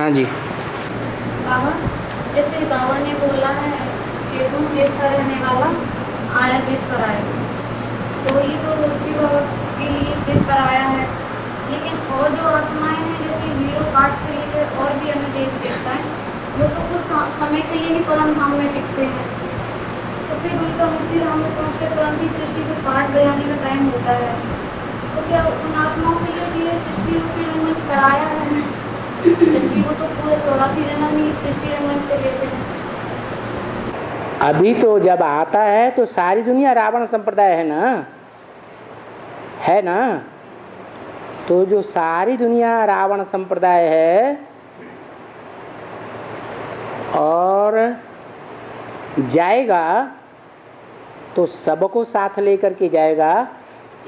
हाँ जी। बाबा, जैसे बाबा ने बोला है कि तू देश का रहने वाला आया देश पर आया, तो ये तो शिव बाबा के लिए देश पर आया है। लेकिन और जो आत्माएं हैं जैसे हीरो पार्ट से लेकर और भी हमें देख देखता है, वो तो कुछ समय के लिए नहीं परम धाम में टिकते हैं। तो फिर उनका मुक्ति धाम में पहुँचते तुरंत ही सृष्टि को पाठ बजाने का टाइम होता है। तो क्या उन आत्माओं के लिए भी ये सृष्टि रूपी रंगमंच कराया है? जबकि वो तो पूरे 84 जन्म ही सृष्टि रंगमंच पे लेते हैं। अभी तो जब आता है तो सारी दुनिया रावण संप्रदाय है ना, है ना। तो जो सारी दुनिया रावण संप्रदाय है और जाएगा तो सबको साथ लेकर के जाएगा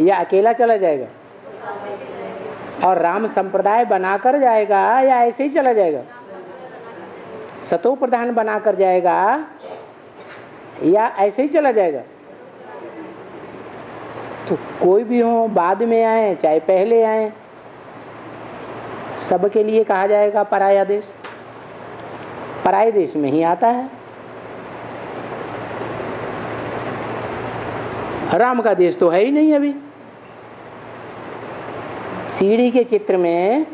या अकेला चला जाएगा? और राम संप्रदाय बनाकर जाएगा या ऐसे ही चला जाएगा? सतो प्रधान बनाकर जाएगा या ऐसे ही चला जाएगा? तो कोई भी हो, बाद में आए चाहे पहले आए, सबके लिए कहा जाएगा पराया देश। पराये देश में ही आता है। राम का देश तो है ही नहीं। अभी सीढ़ी के चित्र में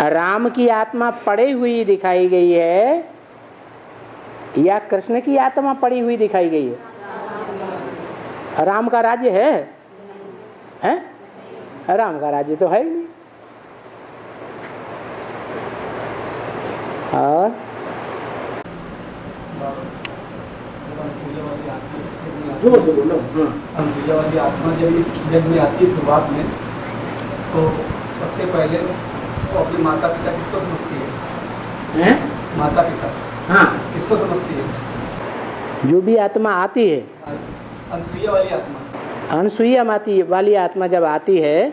राम की आत्मा पड़ी हुई दिखाई गई है या कृष्ण की आत्मा पड़ी हुई दिखाई गई है? राम का राज्य है? राम का राज्य तो है ही नहीं। और जोर से बोलो। अनुसुईया वाली आत्मा जब इस जग में आती है शुरुआत में, तो सबसे पहले वो अपने माता पिता किसको समझती है? माता पिता हाँ, किसको समझती है? जो भी आत्मा आती है, अनुसुईया वाली आत्मा, अनुसुईया माती वाली आत्मा जब आती है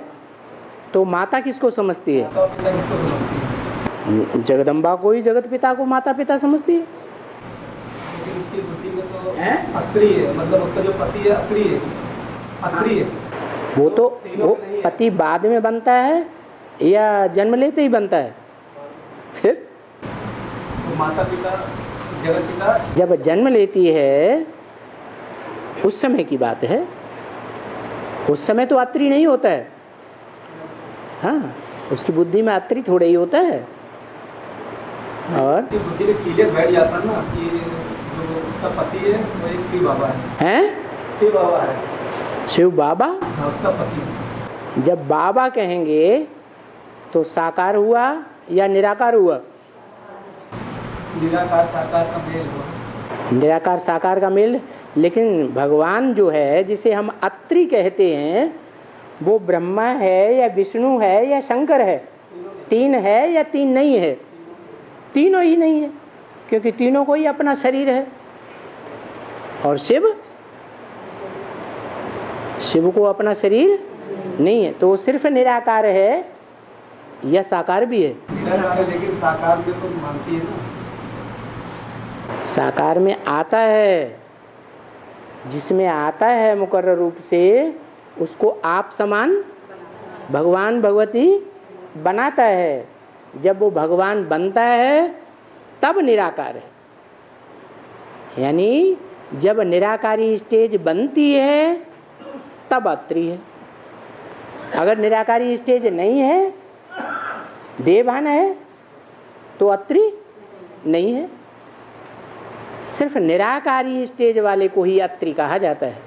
तो माता किसको समझती है? माता पिता किसको समझती है? जगदम्बा को ही जगत पिता को माता पिता समझती है। लेकिन उसकी बुद्धि में तो अत्री है, मतलब उसका जो पति है अत्री है, अत्री है। वो तो वो पति बाद में बनता है या जन्म लेते ही बनता है? फिर तो माता पिता जगत पिता जब जन्म लेती है उस समय की बात है। उस समय तो अत्री नहीं होता है। हाँ, उसकी बुद्धि में अत्री थोड़ा ही होता है। और बुद्धि में क्लियर बैठ जाता ना कि जो उसका पति है वो एक शिव बाबा है। शिव बाबा है। शिव बाबा? हाँ, उसका पति। जब बाबा कहेंगे तो साकार हुआ या निराकार हुआ? निराकार साकार का मेल हुआ। निराकार साकार का मेल। लेकिन भगवान जो है जिसे हम अत्रि कहते हैं वो ब्रह्मा है या विष्णु है या शंकर है? तीन है या तीन नहीं है? तीनों ही नहीं है, क्योंकि तीनों को ही अपना शरीर है। और शिव को अपना शरीर नहीं है, तो वो सिर्फ निराकार है या साकार भी है? निराकार है, लेकिन साकार में तो मानती है ना। साकार में आता है, जिसमें आता है मुकर्रर रूप से उसको आप समान भगवान भगवती बनाता है। जब वो भगवान बनता है तब निराकार है। यानी जब निराकारी स्टेज बनती है तब अत्री है। अगर निराकारी स्टेज नहीं है, देवभान है, तो अत्री नहीं है। सिर्फ निराकारी स्टेज वाले को ही अत्री कहा जाता है।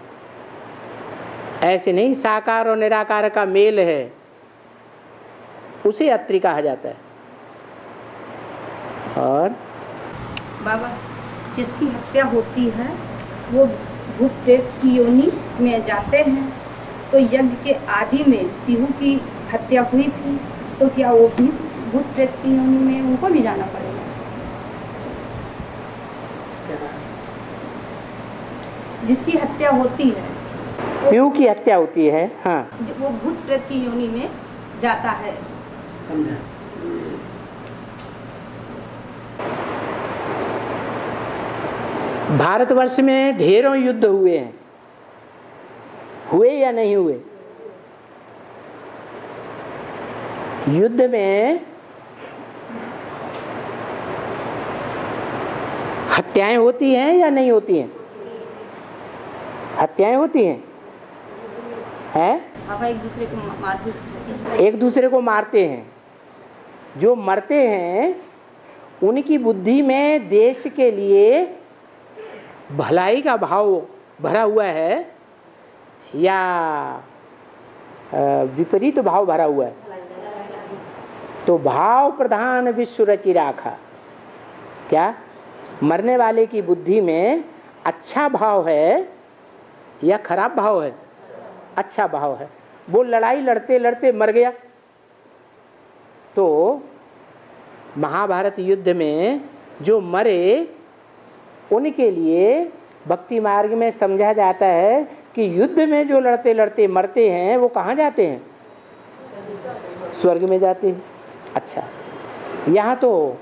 ऐसे नहीं साकार और निराकार का मेल है उसे अत्री कहा जाता है। और बाबा, जिसकी हत्या होती है वो भूत प्रेत की योनि में जाते हैं, तो यज्ञ के आदि में पीहू की हत्या हुई थी, तो क्या वो भी भूत प्रेत की योनि में उनको भी जाना पड़ेगा? जिसकी हत्या होती है, पीहू की हत्या होती है, हाँ, वो भूत प्रेत की योनि में जाता है। समझा। भारतवर्ष में ढेरों युद्ध हुए हैं, हुए या नहीं हुए? युद्ध में हत्याएं होती हैं या नहीं होती हैं? हत्याएं होती हैं, हैं? एक दूसरे को मारते एक दूसरे को मारते हैं। जो मरते हैं उनकी बुद्धि में देश के लिए भलाई का भाव भरा हुआ है या विपरीत भाव भरा हुआ है? तो भाव प्रधान विश्व रचि राखा। क्या मरने वाले की बुद्धि में अच्छा भाव है या खराब भाव है? अच्छा भाव है। वो लड़ाई लड़ते लड़ते मर गया। तो महाभारत युद्ध में जो मरे उनके लिए भक्ति मार्ग में समझा जाता है कि युद्ध में जो लड़ते लड़ते मरते हैं वो कहाँ जाते हैं? स्वर्ग में जाते हैं। अच्छा, यहाँ तो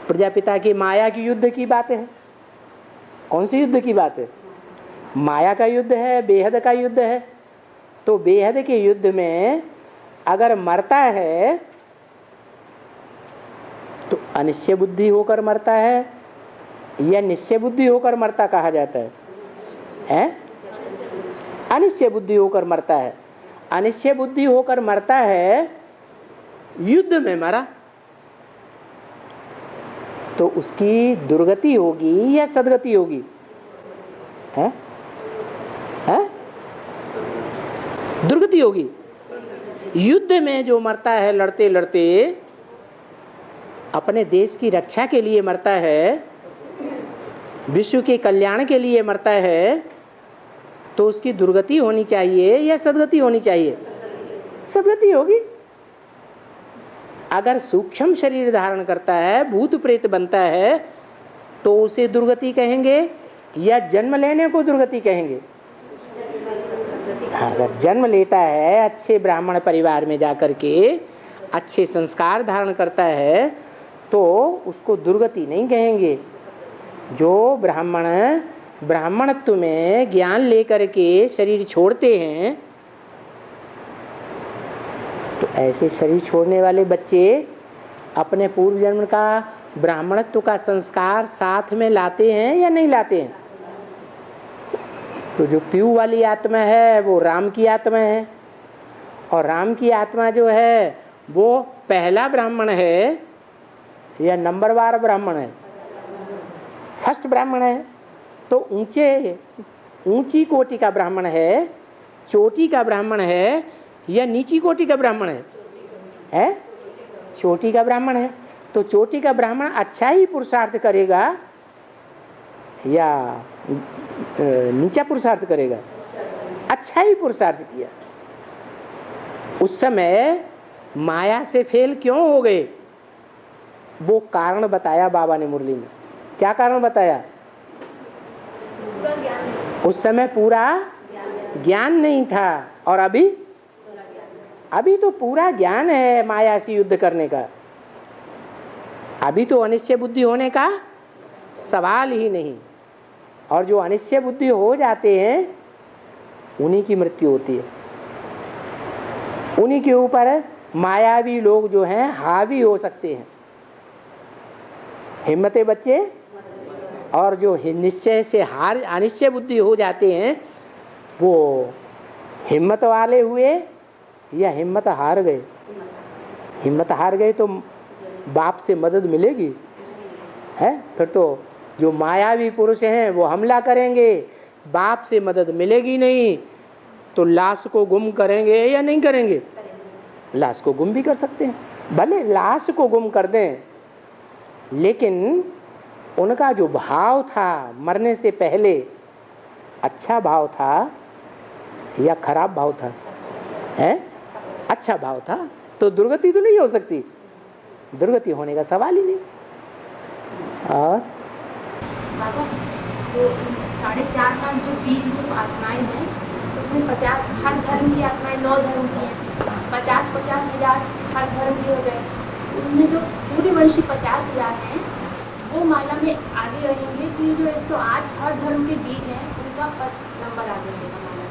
प्रजापिता की माया की युद्ध की बात है। कौन सी युद्ध की बात है? माया का युद्ध है, बेहद का युद्ध है। तो बेहद के युद्ध में अगर मरता है तो अनिश्चय बुद्धि होकर मरता है या निश्चय बुद्धि होकर मरता कहा जाता है? हैं? अनिश्चय बुद्धि होकर मरता है। अनिश्चय बुद्धि होकर मरता है, युद्ध में मरा तो उसकी दुर्गति होगी या सदगति होगी? है? है? दुर्गति होगी। युद्ध में जो मरता है लड़ते लड़ते, अपने देश की रक्षा के लिए मरता है, विश्व के कल्याण के लिए मरता है, तो उसकी दुर्गति होनी चाहिए या सदगति होनी चाहिए? सदगति होगी। अगर सूक्ष्म शरीर धारण करता है, भूत प्रेत बनता है, तो उसे दुर्गति कहेंगे या जन्म लेने को दुर्गति कहेंगे? अगर जन्म लेता है अच्छे ब्राह्मण परिवार में जाकर के अच्छे संस्कार धारण करता है तो उसको दुर्गति नहीं कहेंगे। जो ब्राह्मणत्व में ज्ञान लेकर के शरीर छोड़ते हैं, तो ऐसे शरीर छोड़ने वाले बच्चे अपने पूर्व जन्म का ब्राह्मणत्व का संस्कार साथ में लाते हैं या नहीं लाते हैं? तो जो पीऊ वाली आत्मा है वो राम की आत्मा है, और राम की आत्मा जो है वो पहला ब्राह्मण है या नंबरवार ब्राह्मण है? फर्स्ट ब्राह्मण है। तो ऊंची कोटि का ब्राह्मण है, चोटी का ब्राह्मण है या नीची कोटि का ब्राह्मण है? चोटी का ब्राह्मण है। तो चोटी का ब्राह्मण अच्छा ही पुरुषार्थ करेगा या नीचा पुरुषार्थ करेगा? अच्छा ही पुरुषार्थ किया। उस समय माया से फेल क्यों हो गए? वो कारण बताया बाबा ने मुरली में। क्या कारण बताया? उस समय पूरा ज्ञान नहीं था, और अभी तो पूरा ज्ञान है माया से युद्ध करने का। अभी तो अनिश्चय बुद्धि होने का सवाल ही नहीं। और जो अनिश्चय बुद्धि हो जाते हैं उन्हीं की मृत्यु होती है। उन्हीं के ऊपर मायावी लोग जो हैं हावी हो सकते हैं। हिम्मते बच्चे और जो निश्चय से अनिश्चय बुद्धि हो जाते हैं वो हिम्मत वाले हुए या हिम्मत हार गए? हिम्मत हार गए तो बाप से मदद मिलेगी? है? फिर तो जो मायावी पुरुष हैं वो हमला करेंगे, बाप से मदद मिलेगी नहीं, तो लाश को गुम करेंगे या नहीं करेंगे? लाश को गुम भी कर सकते हैं। भले लाश को गुम कर दें, लेकिन उनका जो भाव था मरने से पहले, अच्छा भाव था या खराब भाव था? है? अच्छा भाव था, तो दुर्गति तो नहीं हो सकती। दुर्गति होने का सवाल ही नहीं। और तो 4.5 लाख जो बीज रूप आत्माएं हैं, तो उसमें 50 हर धर्म की आत्माएं 9 धर्म की हैं, 50-50 हजार हर धर्म के हो गए। उनमें जो सूर्यवंशी 50,000 हैं वो माला में आगे रहेंगे कि जो 108 हर धर्म के बीज हैं उनका नंबर आगे रहेगा माला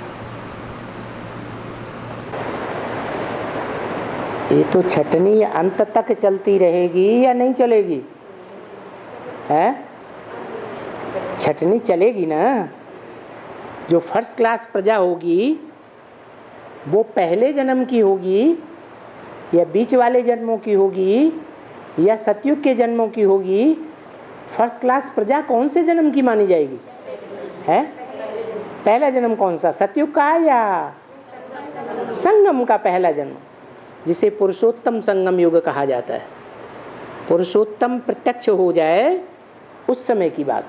ये तो छटनी अंत तक चलती रहेगी या नहीं चलेगी? है छटनी चलेगी ना। जो फर्स्ट क्लास प्रजा होगी वो पहले जन्म की होगी या बीच वाले जन्मों की होगी या सतयुग के जन्मों की होगी? फर्स्ट क्लास प्रजा कौन से जन्म की मानी जाएगी? है पहला जन्म कौन सा, सतयुग का या संगम का पहला जन्म, जिसे पुरुषोत्तम संगम युग कहा जाता है। पुरुषोत्तम प्रत्यक्ष हो जाए उस समय की बात।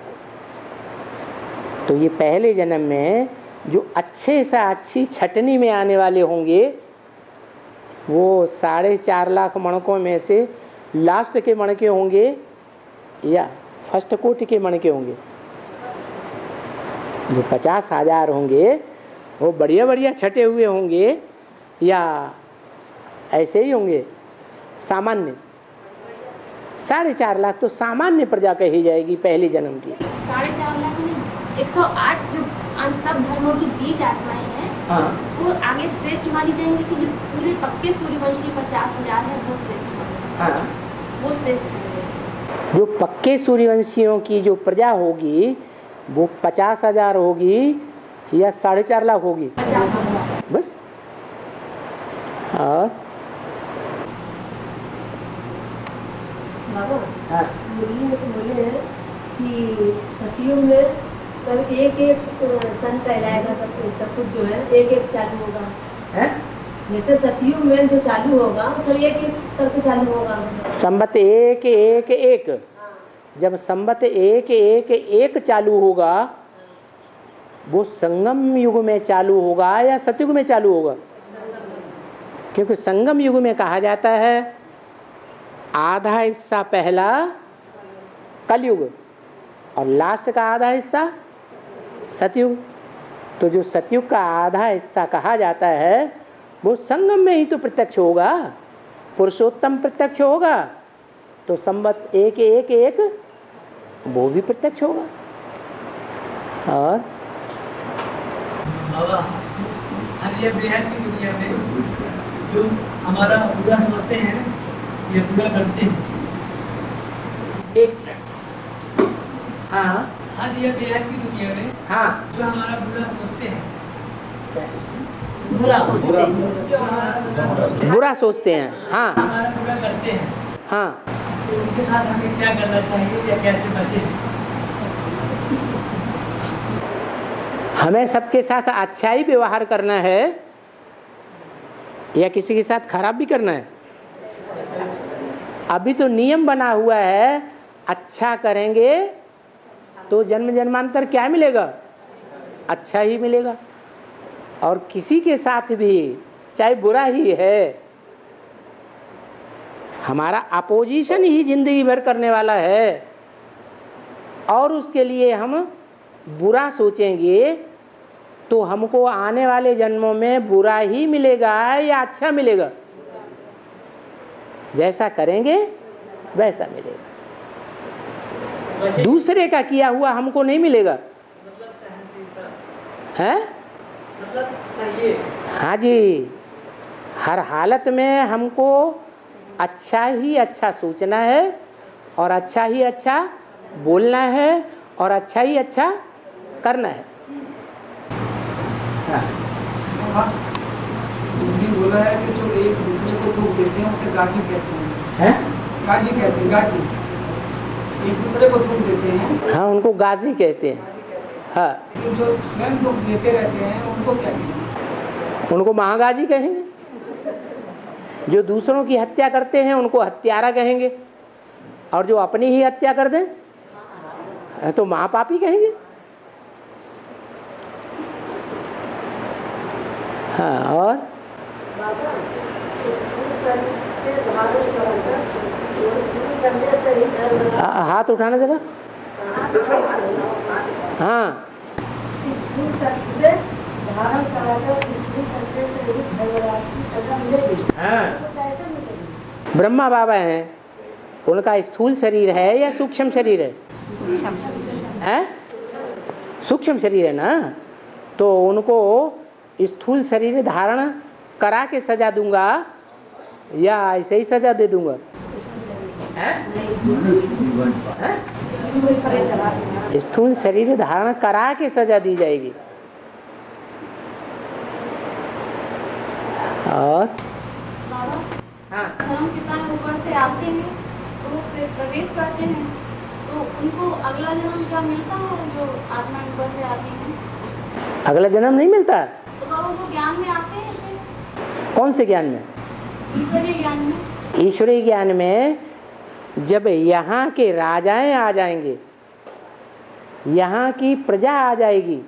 तो ये पहले जन्म में जो अच्छे से अच्छी छटनी में आने वाले होंगे वो 4.5 लाख मणकों में से लास्ट के मणके होंगे या फर्स्ट कोटि के मणके होंगे? जो 50,000 होंगे वो बढ़िया बढ़िया छटे हुए होंगे या ऐसे ही होंगे सामान्य? 4.5 लाख तो सामान्य प्रजा कही जाएगी पहले जन्म की। 4.5 लाख नहीं, 108 जो सब धर्मों के बीच आत्माएं हैं, हाँ, वो आगे श्रेष्ठ मानी जाएंगे कि जो पूरे पक्के सूर्यवंशी 50,000 है वो श्रेष्ठ माने। हाँ, वो श्रेष्ठ होंगे। जो पक्के सूर्यवंशियों की जो प्रजा होगी वो 50,000 होगी या 4.5 लाख होगी? 50,000 बस। और बाबा हाँ, मुरली में तो बोले हैं कि सतयुग में सब एक एक सन कहलाएगा, सब कुछ जो है एक एक चालू होगा। है? जैसे सतयुग में जो चालू होगा सब एक एक करके चालू होगा। संबत एक एक एक, जब संबत एक एक एक चालू होगा वो संगम युग में चालू होगा या सतयुग में चालू होगा? क्योंकि संगम युग में कहा जाता है आधा हिस्सा पहला कलयुग और लास्ट का आधा हिस्सा सतयुग। तो जो सतयुग का आधा हिस्सा कहा जाता है वो संगम में ही तो प्रत्यक्ष होगा, पुरुषोत्तम प्रत्यक्ष होगा, तो संबत एक एक एक वो भी प्रत्यक्ष होगा। और बाबा हम ये बेहद की दुनिया में जो हमारा बुरा समझते हैं ये बुरा करते हैं। एक हाँ हम ये बेहद की दुनिया में हाँ जो हमारा बुरा सोचते हैं, बुरा सोचते हैं, जो हमारा बुरा बुरा सोचते हैं, हाँ हमारा बुरा करते हैं, हाँ, तो उनके साथ हमें क्या करना चाहिए या कैसे बचें? हमें सबके साथ अच्छा ही व्यवहार करना है या किसी के साथ खराब भी करना है? अभी तो नियम बना हुआ है अच्छा करेंगे तो जन्म जन्मांतर क्या मिलेगा? अच्छा ही मिलेगा। और किसी के साथ भी चाहे बुरा ही है, हमारा अपोजिशन ही जिंदगी भर करने वाला है और उसके लिए हम बुरा सोचेंगे तो हमको आने वाले जन्मों में बुरा ही मिलेगा या अच्छा मिलेगा? जैसा करेंगे वैसा मिलेगा। दूसरे का किया हुआ हमको नहीं मिलेगा। है? हाँ जी, हर हालत में हमको अच्छा ही अच्छा सोचना है और अच्छा ही अच्छा बोलना है और अच्छा ही अच्छा करना है। बोला है कि जो एक दूसरे को दुख देते हैं उसे गाजी कहते हैं। हैं? गाजी कहते हैं, गाजी। एक दूसरे को दुख देते हैं। हाँ, उनको गाजी कहते हैं। हाँ, लेकिन जो स्वयं दुख देते रहते हैं उनको क्या कहेंगे? उनको महागाजी कहेंगे। जो दूसरों की हत्या करते हैं उनको हत्यारा कहेंगे और जो अपनी ही हत्या कर दें तो महापापी कहेंगे। हाँ, और हाथ उठाना जरा। हाँ, ब्रह्मा बाबा हैं, उनका स्थूल शरीर है या सूक्ष्म शरीर है? है? सूक्ष्म शरीर है ना, तो उनको स्थूल शरीर धारण करा के सजा दूंगा या ऐसे ही सजा दे दूंगा? स्थूल शरीर धारण करा के सजा दी जाएगी। और बाबा, हाँ, धर्म पिता ऊपर से आते हैं तो वो प्रवेश करते हैं, तो उनको अगला जन्म क्या मिलता है जो आत्मा ऊपर से आती है? अगला जन्म नहीं मिलता। तो बाबा वो ज्ञान में आते हैं फिर? कौन से ज्ञान में? ईश्वरीय ज्ञान में। ईश्वरीय ज्ञान में जब यहाँ के राजाएं आ जाएंगे, यहाँ की प्रजा आ जाएगी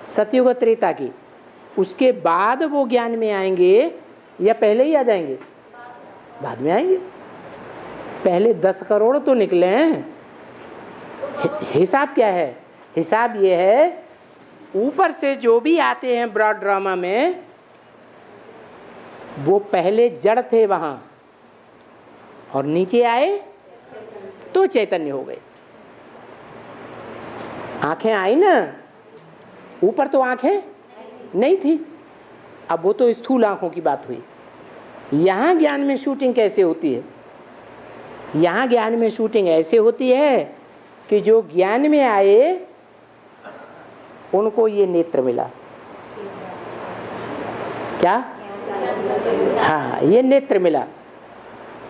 सतयुग त्रेता की, उसके बाद वो ज्ञान में आएंगे या पहले ही आ जाएंगे? बाद में आएंगे। पहले 10 करोड़ तो निकले हैं। हिसाब क्या है? हिसाब ये है, ऊपर से जो भी आते हैं ब्रॉड ड्रामा में, वो पहले जड़ थे वहां और नीचे आए तो चैतन्य हो गए। आंखें आई ना, ऊपर तो आंखें नहीं थी, अब वो तो स्थूल आंखों की बात हुई। यहां ज्ञान में शूटिंग कैसे होती है? यहां ज्ञान में शूटिंग ऐसे होती है कि जो ज्ञान में आए उनको ये नेत्र मिला। क्या? हाँ, ये नेत्र मिला।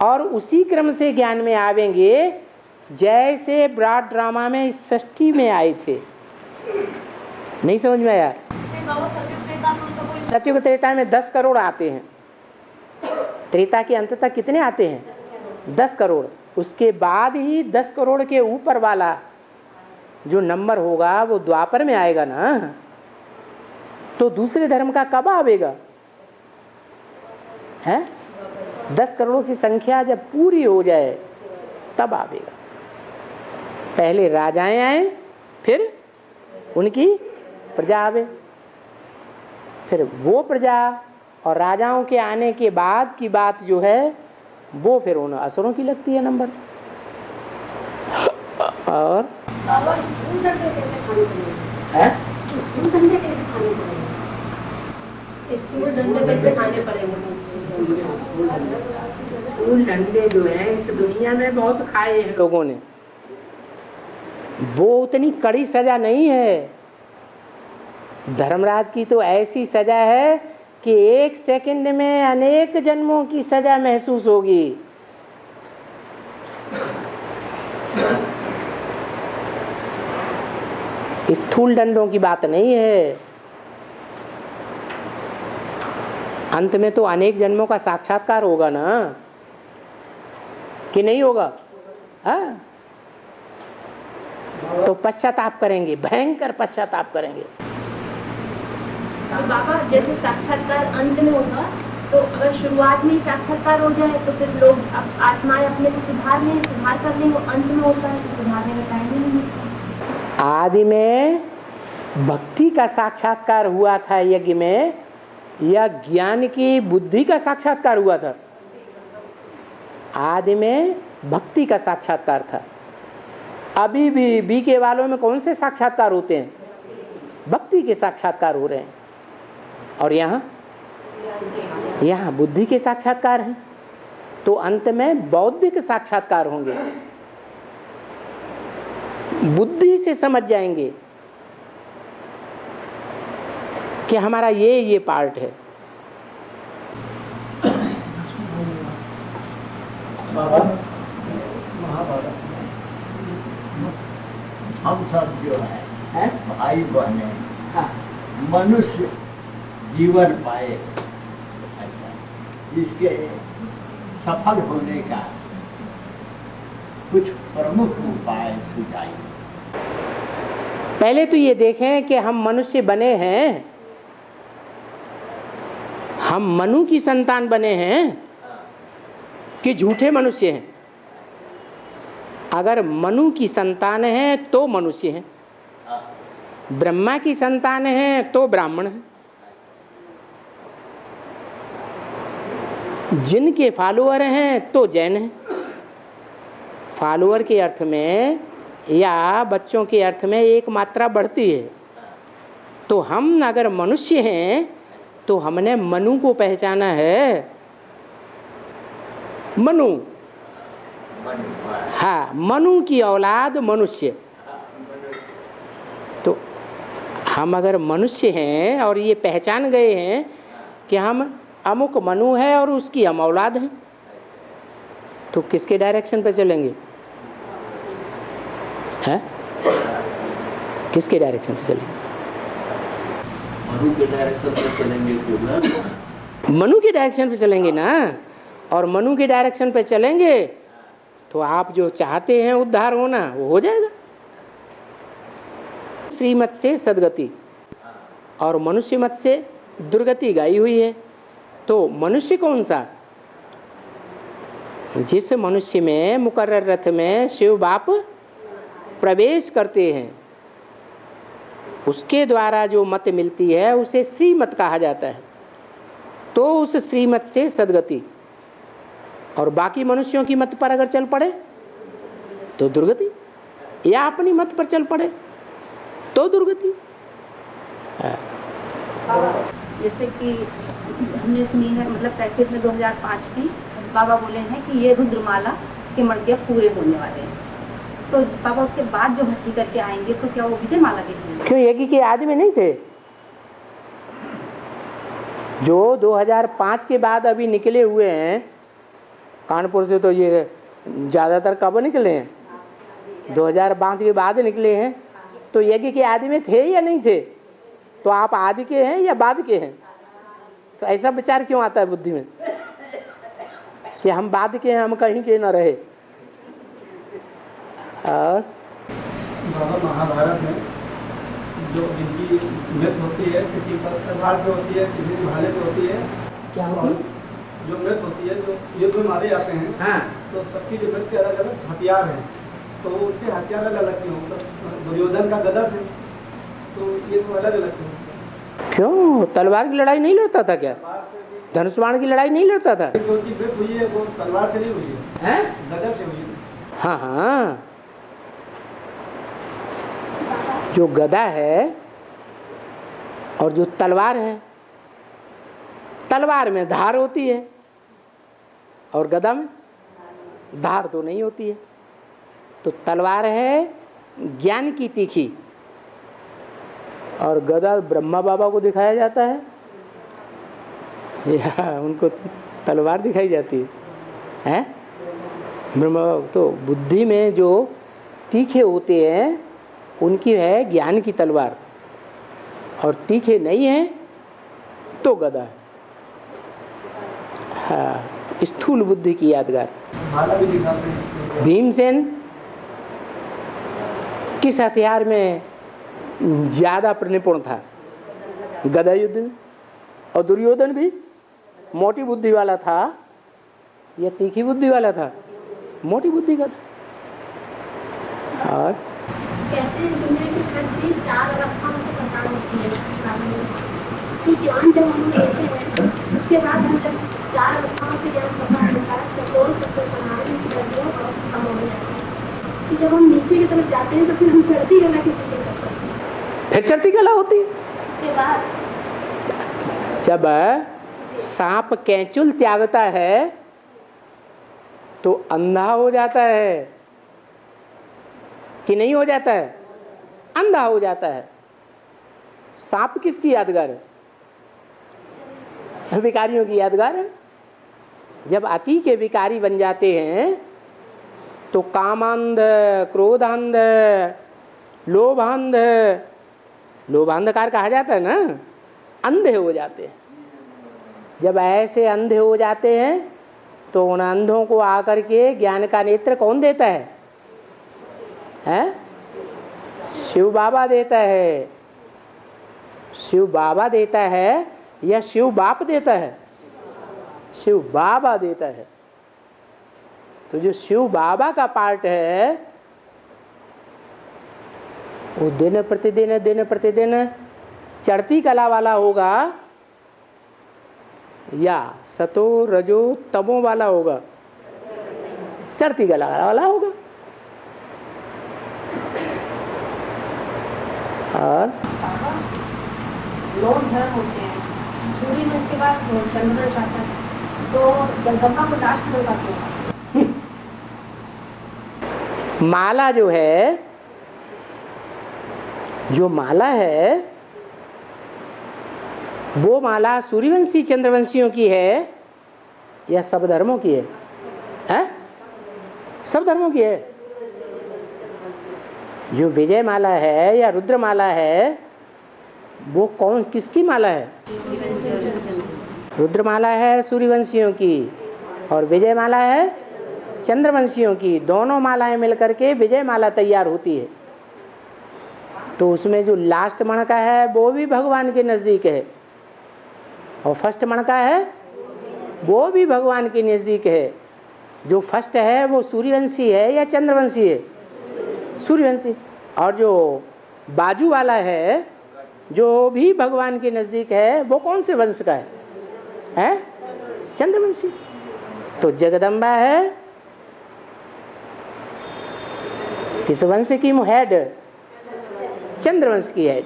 और उसी क्रम से ज्ञान में आवेंगे जैसे ब्रॉड ड्रामा में सृष्टि में आए थे। नहीं समझ में आया? सतयुग त्रेता में 10 करोड़ आते हैं। त्रेता के अंत तक कितने आते हैं? 10 करोड़। उसके बाद ही 10 करोड़ के ऊपर वाला जो नंबर होगा वो द्वापर में आएगा ना। तो दूसरे धर्म का कब आवेगा? है 10 करोड़ की संख्या जब पूरी हो जाए तब आवेगा। पहले राजाएं आए, फिर उनकी प्रजा आवे, फिर वो प्रजा और राजाओं के आने के बाद की बात जो है वो फिर उन असुरों की लगती है नंबर। और बाबा स्थूल डंडे कैसे खाने पड़ेंगे? स्थूल डंडे कैसे खाने पड़ेंगे? स्थूल डंडे कैसे खाने पड़ेंगे? स्थूल डंडे जो है इस दुनिया में बहुत खाए हैं लोगों ने। वो उतनी कड़ी सजा नहीं है। धर्मराज की तो ऐसी सजा है कि 1 सेकंड में अनेक जन्मों की सजा महसूस होगी। स्थूल दंडों की बात नहीं है। अंत में तो अनेक जन्मों का साक्षात्कार होगा ना, कि नहीं होगा? हाँ, तो पश्चाताप करेंगे, भयंकर पश्चाताप करेंगे। तो बाबा जैसे साक्षात्कार अंत में होगा, तो अगर शुरुआत में ही साक्षात्कार हो जाए तो फिर लोग आत्माएं अपने को सुधार कर लेंगे। अंत में होता है तो सुधारने का टाइम ही नहीं मिलता। आदि में भक्ति का साक्षात्कार हुआ था यज्ञ में, या ज्ञान की बुद्धि का साक्षात्कार हुआ था? आदि में भक्ति का साक्षात्कार था। अभी भी बीके वालों में कौन से साक्षात्कार होते हैं? भक्ति के साक्षात्कार हो रहे हैं। और यहाँ बुद्धि के साक्षात्कार हैं। तो अंत में बौद्धिक साक्षात्कार होंगे। बुद्धि से समझ जाएंगे कि हमारा ये पार्ट है। बाबा महाभारत हम सब जो है भाई बहने हाँ। मनुष्य जीवन पाए, इसके सफल होने का कुछ प्रमुख उपाय सुझाइए। पहले तो ये देखें कि हम मनुष्य बने हैं, हम मनु की संतान बने हैं कि झूठे मनुष्य हैं? अगर मनु की संतान है तो मनुष्य हैं, ब्रह्मा की संतान है तो ब्राह्मण है। जिनके फॉलोअर हैं तो जैन हैं। फॉलोअर के अर्थ में या बच्चों के अर्थ में एक मात्रा बढ़ती है। तो हम अगर मनुष्य हैं तो हमने मनु को पहचाना है मनु। हाँ, मनु की औलाद मनुष्य। तो हम अगर मनुष्य हैं और ये पहचान गए हैं कि हम अमुक मनु है और उसकी हम औलाद हैं, तो किसके डायरेक्शन पे चलेंगे? हैं? किसके डायरेक्शन पे चलेंगे? मनु के डायरेक्शन पे चलेंगे क्यों ना? मनु के डायरेक्शन पे चलेंगे ना। और मनु के डायरेक्शन पे चलेंगे तो आप जो चाहते हैं उद्धार होना वो हो जाएगा। श्रीमत से सदगति और मनुष्य मत से दुर्गति गाई हुई है। तो मनुष्य कौन सा? जिस मनुष्य में मुकर्रर रथ में शिव बाप प्रवेश करते हैं, उसके द्वारा जो मत मिलती है उसे श्रीमत कहा जाता है। तो उस श्रीमत से सदगति, और बाकी मनुष्यों की मत पर अगर चल पड़े तो दुर्गति, या अपनी मत पर चल पड़े तो दुर्गति। जैसे कि हमने सुनी है, मतलब कैसेट में 2005 की बाबा बोले हैं कि ये रुद्रमाला के मर्गे पूरे होने वाले हैं, तो बाबा उसके बाद जो भट्टी करके आएंगे तो क्या वो विजय माला के होंगे? क्यों, यज्ञ के आदमी नहीं थे जो 2005 के बाद अभी निकले हुए हैं कानपुर से? तो ये ज़्यादातर कब निकले हैं? 2005 के बाद निकले हैं। तो यज्ञ के आदि में थे या नहीं थे? तो आप आदि के हैं या बाद के हैं? तो ऐसा विचार क्यों आता है बुद्धि में कि हम बाद के हैं, हम कहीं के न रहे? और बाबा महाभारत में जो जिनकी मृत होती है, किसी पर तलवार से होती है, किसी भाले पे होती है, क्या और जो मृत होती है, जो युद्ध में मारे जाते हैं, हाँ, तो सबकी जो मृत के अलग अलग हथियार हैं, तो उनके हथियार अलग अलग क्यों? मतलब दुर्योधन का गदा से, तो ये तो अलग अलग क्यों? क्यों तलवार की लड़ाई नहीं लड़ता था क्या? धनुष बाण की लड़ाई नहीं लड़ता था? जो उनकी मृत हुई है वो तलवार से नहीं हुई है, हैं? गदा से हुई है। हाँ हाँ, जो गदा है और जो तलवार है, तलवार में धार होती है और गदा में धार तो नहीं होती है। तो तलवार है ज्ञान की तीखी और गदा ब्रह्मा बाबा को दिखाया जाता है या उनको तलवार दिखाई जाती है? हैं? ब्रह्मा बाबा तो बुद्धि में जो तीखे होते हैं उनकी है ज्ञान की तलवार, और तीखे नहीं है तो गदा है। हाँ, स्थूल बुद्धि की यादगार। भाला भी दिखाते हैं। भीमसेन किस हथियार में ज्यादा निपुण था? गदा युद्ध में। और दुर्योधन भी मोटी बुद्धि वाला था या तीखी बुद्धि वाला था? मोटी बुद्धि का था। और कहते हैं दुनिया की हर चीज 4 अवस्थाओं से पसार होती है। कि ज्ञान जब हम लेते हैं उसके बाद हम जब 4 अवस्थाओं से ज्ञान पसार होता है, सतोर सत्य समाधि सजो और अमोघ। कि जब हम नीचे की तरफ जाते हैं तो फिर हम चढ़ती कला की सूची करते हैं। फिर चढ़ती कला होती है। उसके बाद जब सांप कैंचुल त्यागता है तो अंधा हो जाता है कि नहीं हो जाता है? अंधा हो जाता है। सांप किसकी यादगार है? विकारियों की यादगार है। जब अति के विकारी बन जाते हैं तो कामांध, क्रोधांध, लोभांध, लोभांधकार कहा जाता है ना, अंधे हो जाते हैं। जब ऐसे अंधे हो जाते हैं तो उन अंधों को आकर के ज्ञान का नेत्र कौन देता है? हैं? शिव बाबा देता है। शिव बाबा देता है या शिव बाप देता है? शिव बाबा देता है। तो जो शिव बाबा का पार्ट है वो दिन प्रतिदिन चढ़ती कला वाला होगा या सतो रजो तमो वाला होगा? चढ़ती कला वाला होगा। और 9 धर्म होते हैं। सूर्य में के बाद चंद्रमा आता है, तो जगदम्बा को लास्ट में होगा क्यों? माला जो है, जो माला है वो माला सूर्यवंशी चंद्रवंशियों की है या सब धर्मों की है? हैं? सब धर्मों की है। जो विजय माला है या रुद्र माला है वो कौन किसकी माला है? रुद्र माला है सूर्यवंशियों की और विजय माला है चंद्रवंशियों की। दोनों मालाएं मिलकर के विजय माला तैयार होती है। तो उसमें जो लास्ट मणका है वो भी भगवान के नज़दीक है और फर्स्ट मणका है वो भी भगवान के नज़दीक है। जो फर्स्ट है वो सूर्यवंशी है या चंद्रवंशी है? सूर्यवंशी। और जो बाजू वाला है जो भी भगवान के नज़दीक है वो कौन से वंश का है? चंद्रवंशी। तो जगदम्बा है किस वंश की हेड? चंद्रवंश की हेड।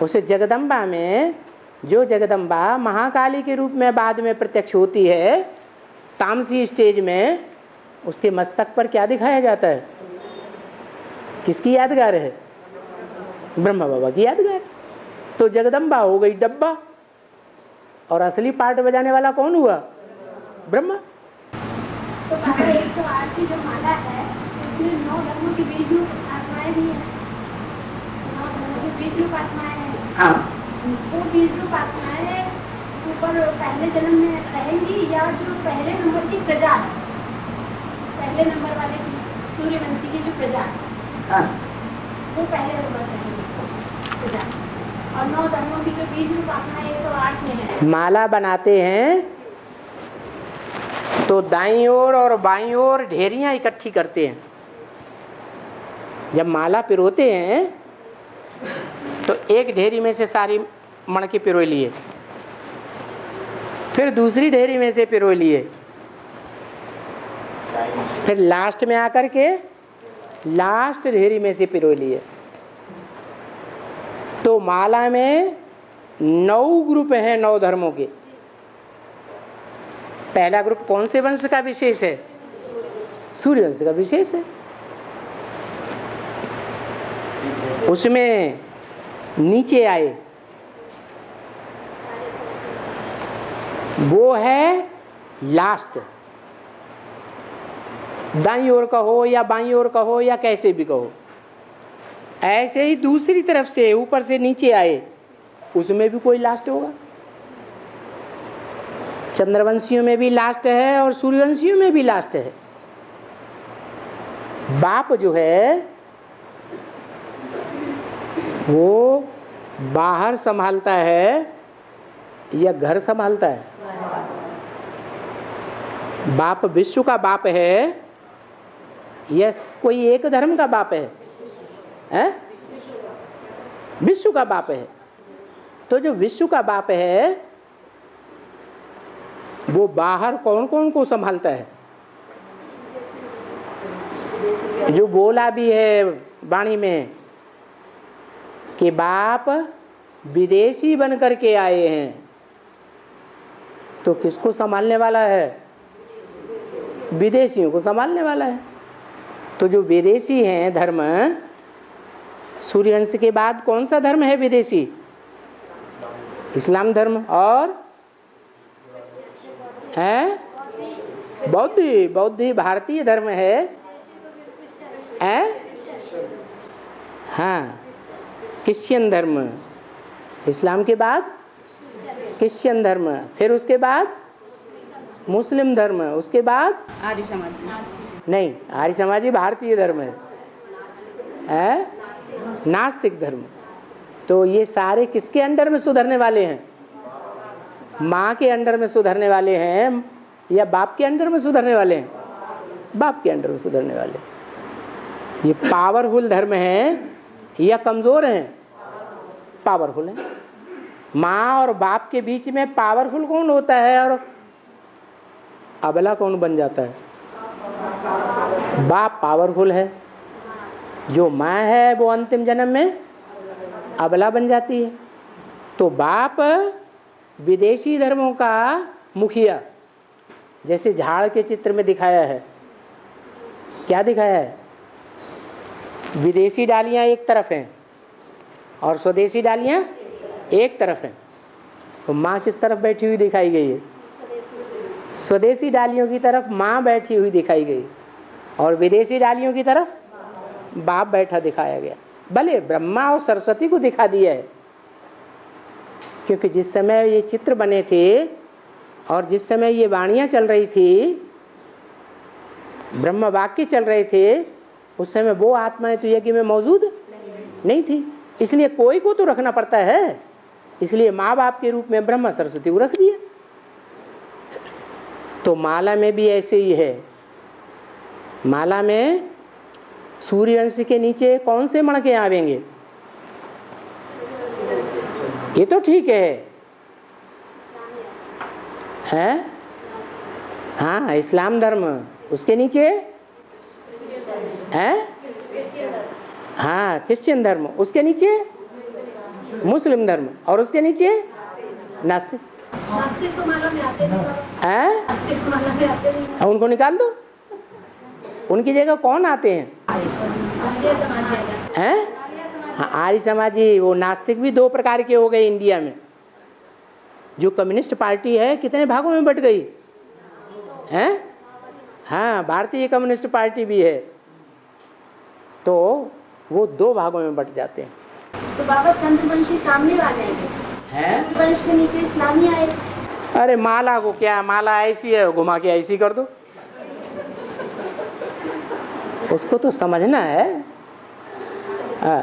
उस जगदम्बा में जो जगदम्बा महाकाली के रूप में बाद में प्रत्यक्ष होती है तामसी स्टेज में, उसके मस्तक पर क्या दिखाया जाता है? किसकी यादगार है? ब्रह्मा बाबा की यादगार। तो जगदम्बा हो गई डब्बा और असली पार्ट बजाने वाला कौन हुआ? ब्रह्मा। तो बाबा 108 की जो माला है उसमें 9 धर्मों की बीज रूप आत्माएं भी हैं। 9 धर्मों की बीज रूप आत्माएं हैं। हाँ। वो बीज रूप आत्माएं ऊपर पहले जन्म में रहेंगी या जो पहले नंबर की प्रजा है, पहले नंबर वाले की सूर्यवंशी की जो प्रजा है वो पहले नंबर रहेंगी प्रजा। और 9 धर्मों की जो बीज रूप आत्माएं 108 में है। माला बनाते हैं तो दाईं ओर और बाईं ओर ढेरियां इकट्ठी करते हैं। जब माला पिरोते हैं तो एक ढेरी में से सारी मणके पिरो लिए, फिर दूसरी ढेरी में से पिरो लिए, फिर लास्ट में आकर के लास्ट ढेरी में से पिरो लिए। तो माला में 9 ग्रुप हैं 9 धर्मों के। पहला ग्रुप कौन से वंश का विशेष है? सूर्यवंश का विशेष है। उसमें नीचे आए वो है लास्ट। दाईं ओर कहो या बाईं ओर कहो या कैसे भी कहो। ऐसे ही दूसरी तरफ से ऊपर से नीचे आए उसमें भी कोई लास्ट होगा। चंद्रवंशियों में भी लास्ट है और सूर्यवंशियों में भी लास्ट है। बाप जो है वो बाहर संभालता है या घर संभालता है? बाप विश्व का बाप है या कोई एक धर्म का बाप है? विश्व का बाप है। तो जो विश्व का बाप है वो बाहर कौन कौन को संभालता है? जो बोला भी है वाणी में कि बाप विदेशी बन करके आए हैं, तो किसको संभालने वाला है? विदेशियों को संभालने वाला है। तो जो विदेशी हैं धर्म, सूर्यवंश के बाद कौन सा धर्म है विदेशी? इस्लाम धर्म। और है बौद्ध भारतीय धर्म है। हाँ, क्रिश्चियन धर्म। इस्लाम के बाद क्रिश्चियन धर्म, फिर उसके बाद मुस्लिम धर्म, उसके बाद आर्य समाज। नहीं, आर्य समाजी भारतीय धर्म है, नास्तिक धर्म। तो ये सारे किसके अंडर में सुधरने वाले हैं? माँ के अंडर में सुधरने वाले हैं या बाप के अंडर में सुधरने वाले हैं? बाप के अंडर में सुधरने वाले। ये पावरफुल धर्म है या कमजोर हैं? पावरफुल है। माँ और बाप के बीच में पावरफुल कौन होता है और अबला कौन बन जाता है? बाप पावरफुल है। जो माँ है वो अंतिम जन्म में अबला बन जाती है। तो बाप विदेशी धर्मों का मुखिया जैसे झाड़ के चित्र में दिखाया है, क्या दिखाया है? विदेशी डालियां एक तरफ हैं और स्वदेशी डालियां एक तरफ हैं। तो माँ किस तरफ बैठी हुई दिखाई गई है? स्वदेशी डालियों की तरफ माँ बैठी हुई दिखाई गई और विदेशी डालियों की तरफ बाप बैठा दिखाया गया। भले ब्रह्मा और सरस्वती को दिखा दिया है, क्योंकि जिस समय ये चित्र बने थे और जिस समय ये वाणियाँ चल रही थी, ब्रह्म वाक्य चल रहे थे, उस समय वो आत्माएं तो यज्ञ में मौजूद नहीं थी। इसलिए कोई को तो रखना पड़ता है, इसलिए माँ बाप के रूप में ब्रह्मा सरस्वती को रख दिया। तो माला में भी ऐसे ही है। माला में सूर्यवंश के नीचे कौन से मणके आवेंगे? ये तो ठीक है? हाँ, इस्लाम धर्म। उसके नीचे है? हाँ, क्रिश्चियन धर्म। उसके नीचे मुस्लिम धर्म और उसके नीचे नास्तिक। नास्तिक तो माला में आते नहीं हैं? नास्तिक तो माला में आते नहीं। उनको निकाल दो। उनकी जगह कौन आते हैं? हैं? हाँ, आर्य समाजी। वो नास्तिक भी दो प्रकार के हो गए इंडिया में। जो कम्युनिस्ट पार्टी है कितने भागों में बट गई हैं? हाँ, भारतीय कम्युनिस्ट पार्टी भी है, तो वो दो भागों में बट जाते हैं। तो बाबा चंद्रवंशी सामने आ जाएंगे हैं? वंश के नीचे इस्लामी आए। अरे माला को क्या, माला ऐसी है, घुमा के ऐसी कर दो। उसको तो समझना है। हाँ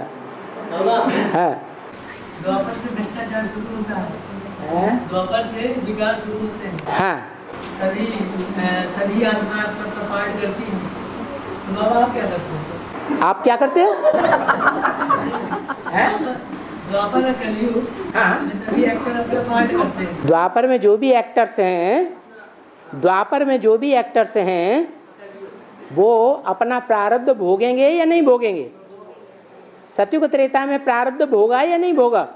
हाँ, द्वापर से भ्रष्टाचार शुरू होता है, द्वापर से विकार शुरू होते हैं। हाँ, सभी आत्मा आत्मा का पाठ करती है। तो बाबा आप क्या करते हैं? आप क्या करते हो? द्वापर कलयुग, सभी एक्टर अपना पाठ करते हैं। द्वापर में जो भी एक्टर्स हैं, वो अपना प्रारब्ध भोगेंगे या नहीं भोगेंगे? सतयुग त्रेता में प्रारब्ध भोगा या नहीं भोगा?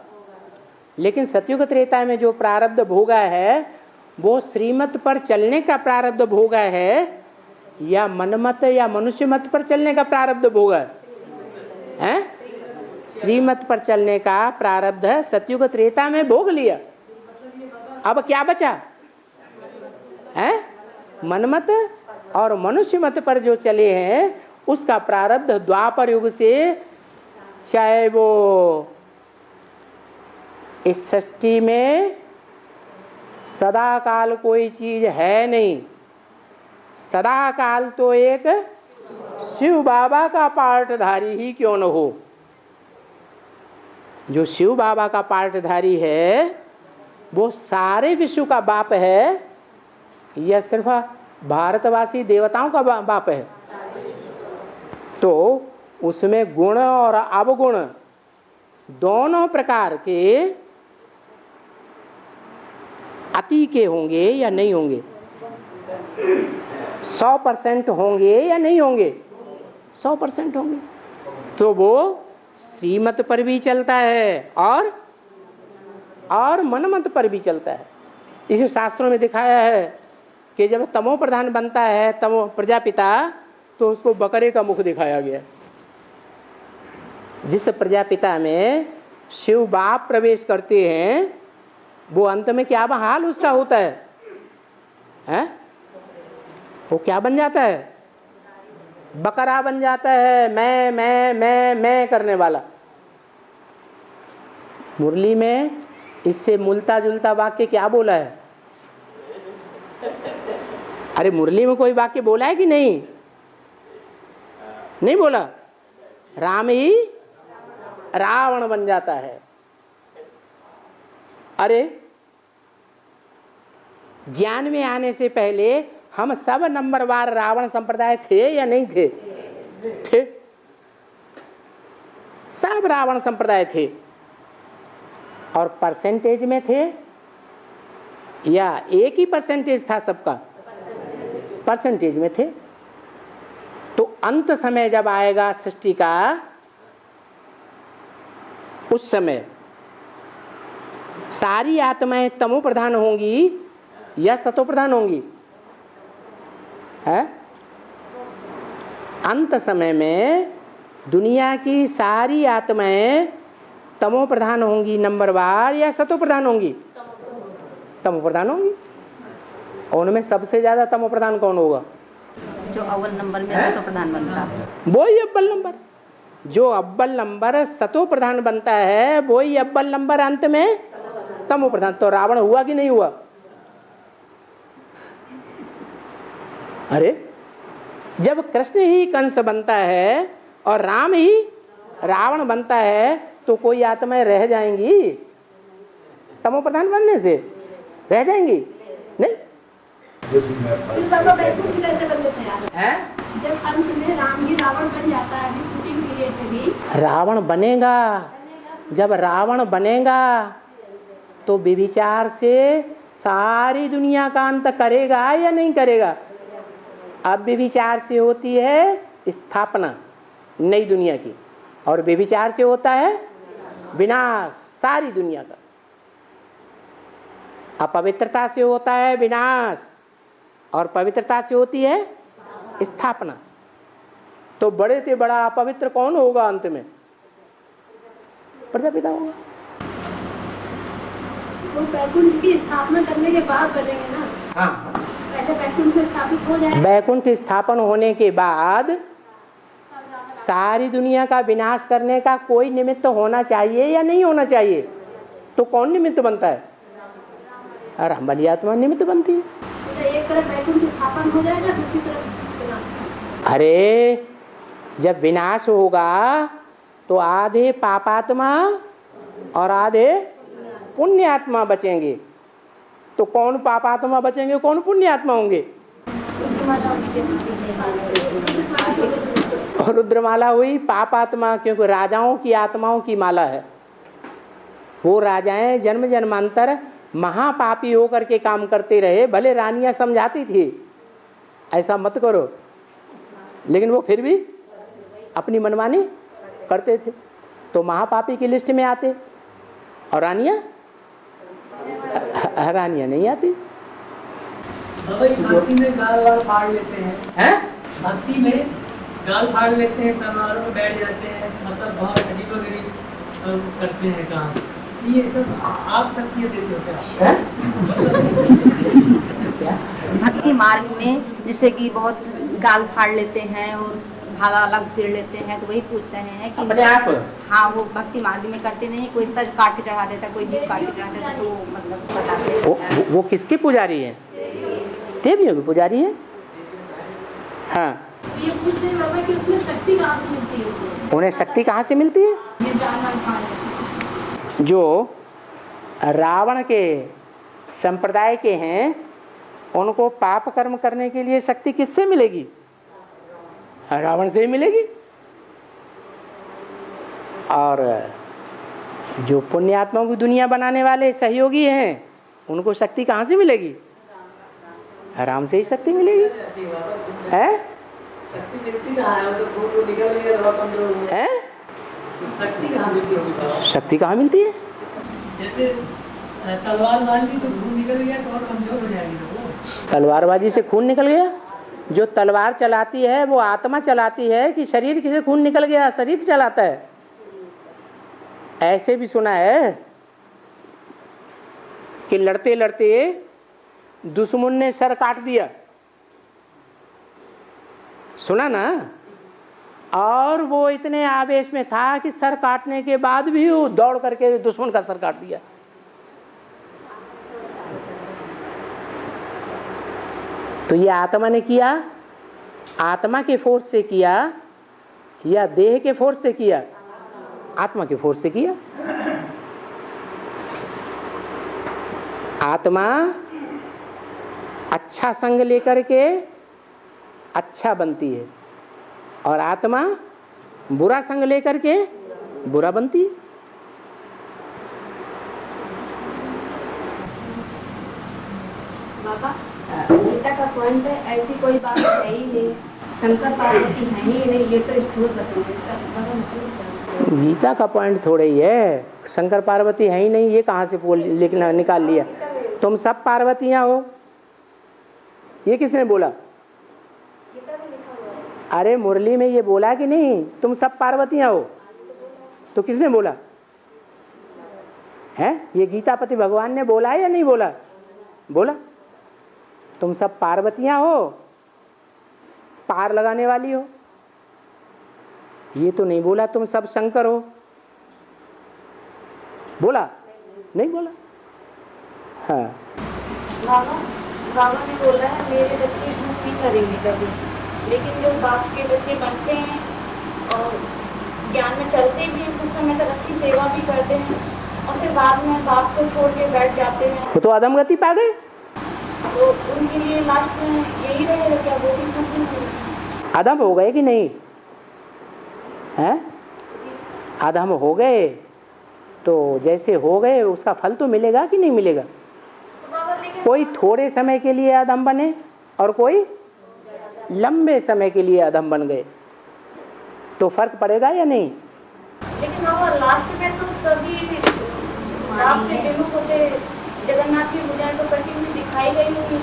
लेकिन सतयुग त्रेता में जो प्रारब्ध भोगा है, वो श्रीमत पर चलने का प्रारब्ध भोगा है या मनमत या मनुष्य मत पर चलने का प्रारब्ध भोगा है? श्रीमत पर चलने का प्रारब्ध सतयुग त्रेता में भोग लिया। अब क्या बचा है? मनमत और मनुष्य मत पर जो चले हैं, उसका प्रारब्ध द्वापर युग से, चाहे वो इस सृष्टि में सदा काल कोई चीज है नहीं, सदा काल तो एक शिव बाबा का पाठधारी ही क्यों न हो। जो शिव बाबा का पाठधारी है, वो सारे विश्व का बाप है या सिर्फ भारतवासी देवताओं का बाप है? तो उसमें गुण और अवगुण दोनों प्रकार के अति के होंगे या नहीं होंगे? 100% होंगे या नहीं होंगे? 100% होंगे। तो वो श्रीमत पर भी चलता है और मनमत पर भी चलता है। इसे शास्त्रों में दिखाया है कि जब तमो प्रधान बनता है, तमो प्रजापिता, तो उसको बकरे का मुख दिखाया गया। जिस प्रजापिता में शिव बाप प्रवेश करते हैं, वो अंत में क्या हाल उसका होता है? वो क्या बन जाता है? बकरा बन जाता है, मैं करने वाला। मुरली में इससे मिलता जुलता वाक्य क्या बोला है? अरे मुरली में कोई वाक्य बोला है कि नहीं? नहीं बोला। राम ही रावण बन जाता है। अरे ज्ञान में आने से पहले हम सब नंबरवार रावण संप्रदाय थे या नहीं थे? थे। सब रावण संप्रदाय थे। और परसेंटेज में थे या एक ही परसेंटेज था सबका? परसेंटेज में थे। तो अंत समय जब आएगा सृष्टि का, उस समय सारी आत्माएं तमो प्रधान होंगी या सतो प्रधान होंगी? है? अंत समय में दुनिया की सारी आत्माएं तमो प्रधान होंगी नंबरवार या सतो प्रधान होंगी? तमो प्रधान होंगी। और उनमें सबसे ज्यादा तमो प्रधान कौन होगा? जो अव्वल नंबर में सतो प्रधान बनता है वो ही अव्वल नंबर। जो अव्वल नंबर सतो प्रधान बनता है वो ही अव्वल नंबर अंत में तमो प्रधान। तो रावण हुआ कि नहीं हुआ? अरे जब कृष्ण ही कंस बनता है और राम ही रावण बनता है तो कोई आत्माएं रह जाएंगी तमो प्रधान बनने से? रह जाएंगी नहीं। फिर बाबा वैकुंठ कैसे बनते थे यार? है? जब अंत में राम ही रावण बन जाता है अभी शूटिंग पीरियड में भी रावण बनेगा। जब रावण बनेगा तो व्यभिचार से सारी दुनिया का अंत करेगा या नहीं करेगा? अब व्यभिचार से होती है स्थापना नई दुनिया की, और व्यभिचार से होता है विनाश सारी दुनिया का। अपवित्रता से होता है विनाश और पवित्रता से होती है स्थापना। तो बड़े से बड़ा अपवित्र कौन होगा अंत में? प्रजापिता होगा। वो वैकुंठ की स्थापना करने के बाद बनेंगे ना? हाँ, पहले वैकुंठ में स्थापित हो जाए। वैकुंठ स्थापन होने के बाद सारी दुनिया का विनाश करने का कोई निमित्त होना चाहिए या नहीं होना चाहिए? तो कौन निमित्त बनता है? राम वाली आत्मा निमित्त बनती है। तो एक तरफ वैकुंठ स्थापन हो जाएगा, दूसरी तरफ विनाश। अरे जब विनाश होगा तो आधे पापात्मा और आधे पुण्य आत्मा बचेंगे। तो कौन पापात्मा बचेंगे, कौन पुण्य आत्मा होंगे? और रुद्रमाला हुई पापात्मा, क्योंकि राजाओं की आत्माओं की माला है। वो राजाएं जन्म जन्मांतर महापापी होकर के काम करते रहे, भले रानियां समझाती थी ऐसा मत करो, लेकिन वो फिर भी अपनी मनमानी करते थे, तो महापापी की लिस्ट में आते। और रानियां नहीं आती। बाबा ये भक्ति में गाल वाल फाड़ लेते हैं, भक्ति में गाल फाड़ लेते हैं, तलवारों में बैठ जाते हैं, मतलब बहुत अजीबोगरीब करते हैं काम। ये सब आप शक्ति देते हो क्या? भक्ति मार्ग में जैसे कि बहुत गाल फाड़ लेते हैं और भाला अलग सिर लेते हैं, तो वही पूछ रहे हैं कि अपने आप? हाँ, वो भक्ति मार्ग में करते नहीं, कोई सर काट के चढ़ा देता, कोई जीभ काट के चढ़ा देता, तो मतलब बताते हैं। वो किसके पुजारी है? देवियों की पुजारी है। हाँ, ये पूछ रहे हैं बाबा कि उसमें शक्ति कहाँ से मिलती है? उन्हें शक्ति कहाँ से मिलती है? ये जानना फाड़ जो रावण के संप्रदाय के हैं उनको पाप कर्म करने के लिए शक्ति किससे मिलेगी? रावण से ही मिलेगी। और जो पुण्यात्माओं की दुनिया बनाने वाले सहयोगी हैं उनको शक्ति कहाँ से मिलेगी? राम से ही शक्ति मिलेगी। है? शक्ति मिलती कहाँ है? तो खून निकल गया तो कमजोर हो गया। शक्ति कहाँ मिलती होगी? शक्ति कहाँ मिलती है? जैसे तलवार मार ली तो खून निकल गया तो और कमजोर हो जाएगी वो। तलवारबाजी से खून निकल गया? जो तलवार चलाती है वो आत्मा चलाती है कि शरीर से खून निकल गया शरीर चलाता है? ऐसे भी सुना है कि लड़ते लड़ते दुश्मन ने सर काट दिया, सुना ना? और वो इतने आवेश में था कि सर काटने के बाद भी वो दौड़ करके दुश्मन का सर काट दिया। तो ये आत्मा ने किया, आत्मा के फोर्स से किया या देह के फोर्स से किया? आत्मा के फोर्स से किया। आत्मा अच्छा संग लेकर के अच्छा बनती है और आत्मा बुरा संग लेकर के बुरा बनती है। बाबा, गीता का पॉइंट है, ऐसी कोई बात है ही नहीं, शंकर पार्वती है ही नहीं, ये तो स्थूल बताओ इसका मतलब। गीता का पॉइंट थोड़ा ही है, शंकर पार्वती है ही नहीं, ये कहाँ से लिखना निकाल लिया? तुम सब पार्वतियां हो, ये किसने बोला? अरे मुरली में ये बोला कि नहीं तुम सब पार्वतियां हो? तो किसने बोला है? ये गीतापति भगवान ने बोला है या नहीं बोला? बोला तुम सब पार्वतियां हो, पार लगाने वाली हो। ये तो नहीं बोला तुम सब शंकर हो। बोला? नहीं बोला। हाँ बाबा ने बोला है मेरे बच्चे झूठ नहीं करेंगे कभी, लेकिन जो बाप के बच्चे बनते हैं और ज्ञान में चलते भी हैं, कुछ समय तक अच्छी सेवा भी करते हैं और फिर बाद में बाप को छोड़ के बैठ जाते हैं, वो तो अधमगति पा गए। तो उनके लिए लास्ट में यही रहेगा क्या? वो भी झूठ नहीं करेंगे। अधम हो गए कि नहीं है? अधम हो गए तो जैसे हो गए उसका फल तो मिलेगा कि नहीं मिलेगा? कोई थोड़े समय के लिए अधम बने और कोई लंबे समय के लिए अधम बन गए, तो फर्क पड़ेगा या नहीं? लेकिन बाबा लास्ट में तो सभी बाप से विमुख होते जगन्नाथ की पूजा तो कटी हुई दिखाई गई नहीं।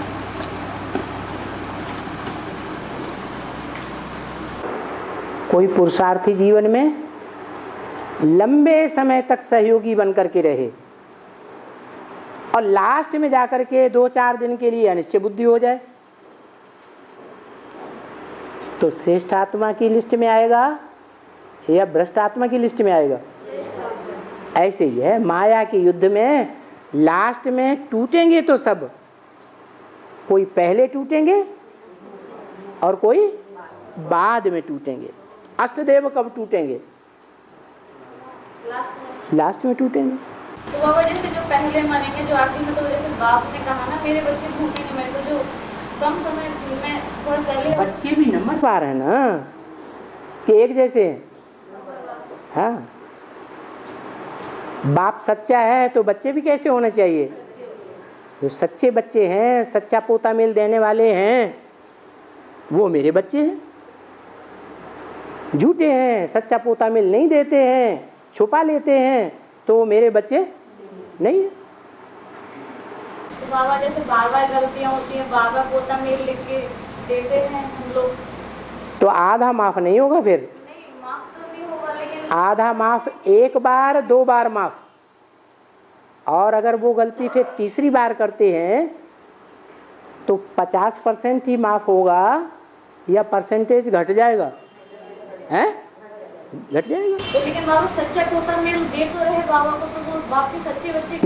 कोई पुरुषार्थी जीवन में लंबे समय तक सहयोगी बनकर के रहे और लास्ट में जाकर के 2-4 दिन के लिए अनिश्चय बुद्धि हो जाए, तो श्रेष्ठ आत्मा की लिस्ट में आएगा या भ्रष्ट आत्मा की लिस्ट में आएगा? ऐसे ही है माया के युद्ध में, लास्ट में टूटेंगे तो सब, कोई पहले टूटेंगे और कोई बाद में टूटेंगे। अष्टदेव कब टूटेंगे? लास्ट में टूटेंगे। तो बाबा जैसे जो पहले मरेंगे, जो आखिर में, तो जैसे बाप ने कहा ना मेरे बच्चे भूखे नहीं मरे, तो जो कम समय में थोड़ा पहले बच्चे भी नंबर पा रहे हैं ना कि एक जैसे हैं। हाँ बाप सच्चा है तो बच्चे भी कैसे होने चाहिए? जो सच्चे बच्चे हैं, सच्चा पोता मेल देने वाले हैं, वो मेरे बच्चे हैं। झूठे हैं, सच्चा पोता मेल नहीं देते हैं, छुपा लेते हैं, तो मेरे बच्चे नहीं है। तो बाबा जैसे बार बार गलतियां होती हैं, बार बार पोता मेल लिख के देते हैं हम लोग, तो आधा माफ नहीं होगा? फिर नहीं माफ तो नहीं होगा, लेकिन आधा माफ 1 बार 2 बार माफ, और अगर वो गलती फिर तीसरी बार करते हैं तो 50% ही माफ होगा या परसेंटेज घट जाएगा? हैं? घट जाएगा। तो लेकिन बाबा सच्चा पोता मेल दे तो रहे बाबा को, तो वो बाप के सच्चे बच्चे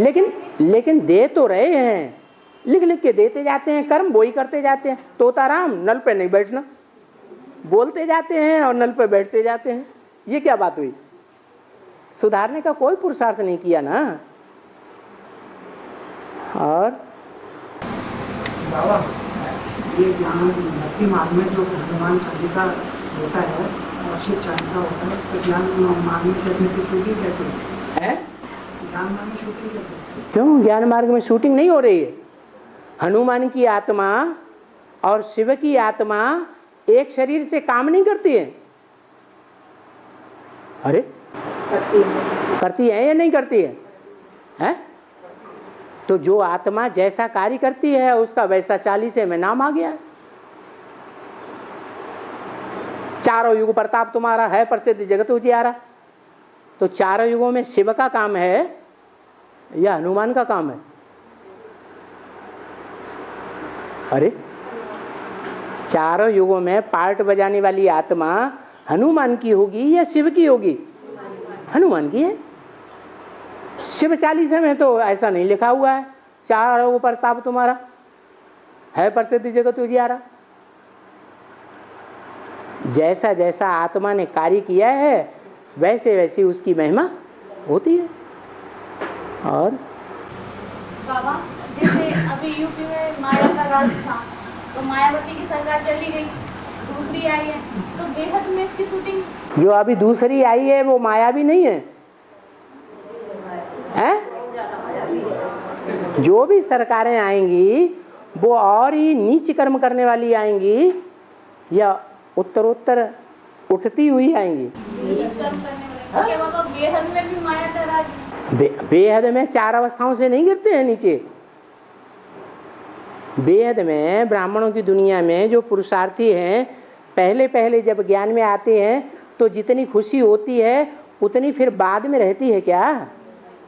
लेकिन दे तो रहे हैं, लिख लिख के देते जाते हैं, कर्म वही करते जाते हैं। तोता राम नल पे नहीं बैठना, बोलते जाते हैं और नल पे बैठते जाते हैं। ये क्या बात हुई? सुधारने का कोई पुरुषार्थ नहीं किया ना। और बाबा ये ज्ञान भक्ति मार्ग में जो हनुमान चालीसा होता है और शिव चालीसा होता है, तो ज्ञान मार्ग में की शूटिंग कैसे है? ज्ञान मार्ग में शूटिंग कैसे? क्यों ज्ञान मार्ग में शूटिंग नहीं हो रही है? हनुमान की आत्मा और शिव की आत्मा एक शरीर से काम नहीं करती है। अरे करती है या नहीं करती है? हैं? तो जो आत्मा जैसा कार्य करती है उसका वैसा 40 में नाम आ गया है। चारों युग प्रताप तुम्हारा है प्रसिद्ध जगत उजियारा। तो चारों युगों में शिव का काम है या हनुमान का काम है? अरे चारों युगों में पार्ट बजाने वाली आत्मा हनुमान की होगी या शिव की होगी? हनुमान की है। शिव 40 में तो ऐसा नहीं लिखा हुआ है चारों युग प्रताप तुम्हारा है प्रसिद्ध जगत उजियारा। जैसा जैसा आत्मा ने कार्य किया है वैसे वैसी उसकी महिमा होती है। और बाबा जैसे अभी यूपी में माया का राज था, तो मायावती की सरकार चली गई, दूसरी आई है, तो बेहद में इसकी शूटिंग जो अभी दूसरी आई है वो माया भी नहीं है, हैं? जो भी सरकारें आएंगी वो और ही नीच कर्म करने वाली आएंगी या उत्तरोत्तर उठती हुई आएंगी? कर्म करने वाले। क्या बाबा बेहद में भी माया का राज? बेहद में 4 अवस्थाओं से नहीं गिरते हैं नीचे। बेहद में ब्राह्मणों की दुनिया में जो पुरुषार्थी हैं पहले पहले जब ज्ञान में आते हैं तो जितनी खुशी होती है उतनी फिर बाद में रहती है क्या?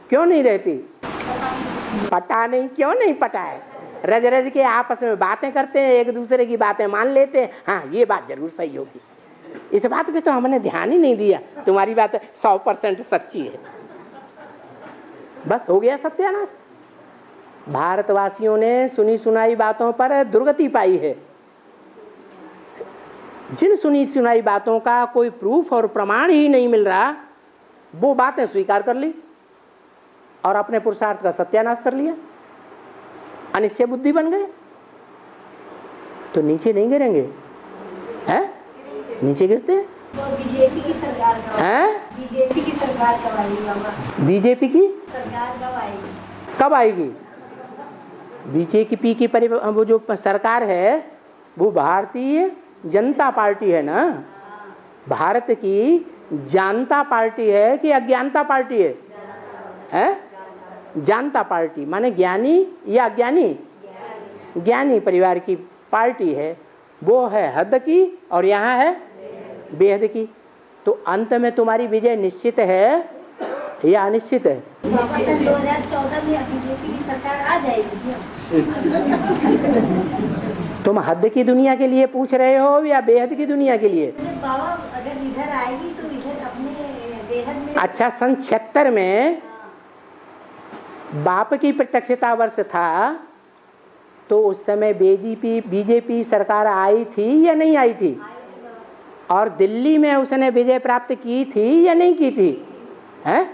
क्यों नहीं रहती? पता नहीं, क्यों नहीं पता है? रज रज के आपस में बातें करते हैं, एक दूसरे की बातें मान लेते हैं, हाँ ये बात जरूर सही होगी। इस बात पे तो हमने ध्यान ही नहीं दिया, तुम्हारी बात 100% सच्ची है, बस हो गया सत्यानाश। भारतवासियों ने सुनी सुनाई बातों पर दुर्गति पाई है। जिन सुनी सुनाई बातों का कोई प्रूफ और प्रमाण ही नहीं मिल रहा, वो बातें स्वीकार कर ली और अपने पुरुषार्थ का सत्यानाश कर लिया, अनिश्चय बुद्धि बन गए। तो नीचे नहीं गिरेंगे, हैं? नीचे गिरते हैं। बीजेपी की सरकार हैं? बीजेपी की सरकार कब आएगी बाबा? बीजेपी की सरकार कब आएगी? कब आएगी? बीजेपी की वो जो सरकार है वो भारतीय जनता पार्टी है ना, भारत की जनता पार्टी है कि अज्ञानता पार्टी है? हैं? जानता पार्टी माने ज्ञानी या अज्ञानी? ज्ञानी परिवार की पार्टी है, वो है हद की और यहाँ है बेहद की। तो अंत में तुम्हारी विजय निश्चित है या अनिश्चित है? 2014 में बीजेपी की सरकार आ जाएगी। तुम हद की दुनिया के लिए पूछ रहे हो या बेहद की दुनिया के लिए? बाबा अगर इधर आएगी तो इधर अपने बेहद में। अच्छा, सन 76 में बाप की प्रत्यक्षता वर्ष था, तो उस समय बीजेपी सरकार आई थी या नहीं आई थी? और दिल्ली में उसने विजय प्राप्त की थी या नहीं की थी? हैं?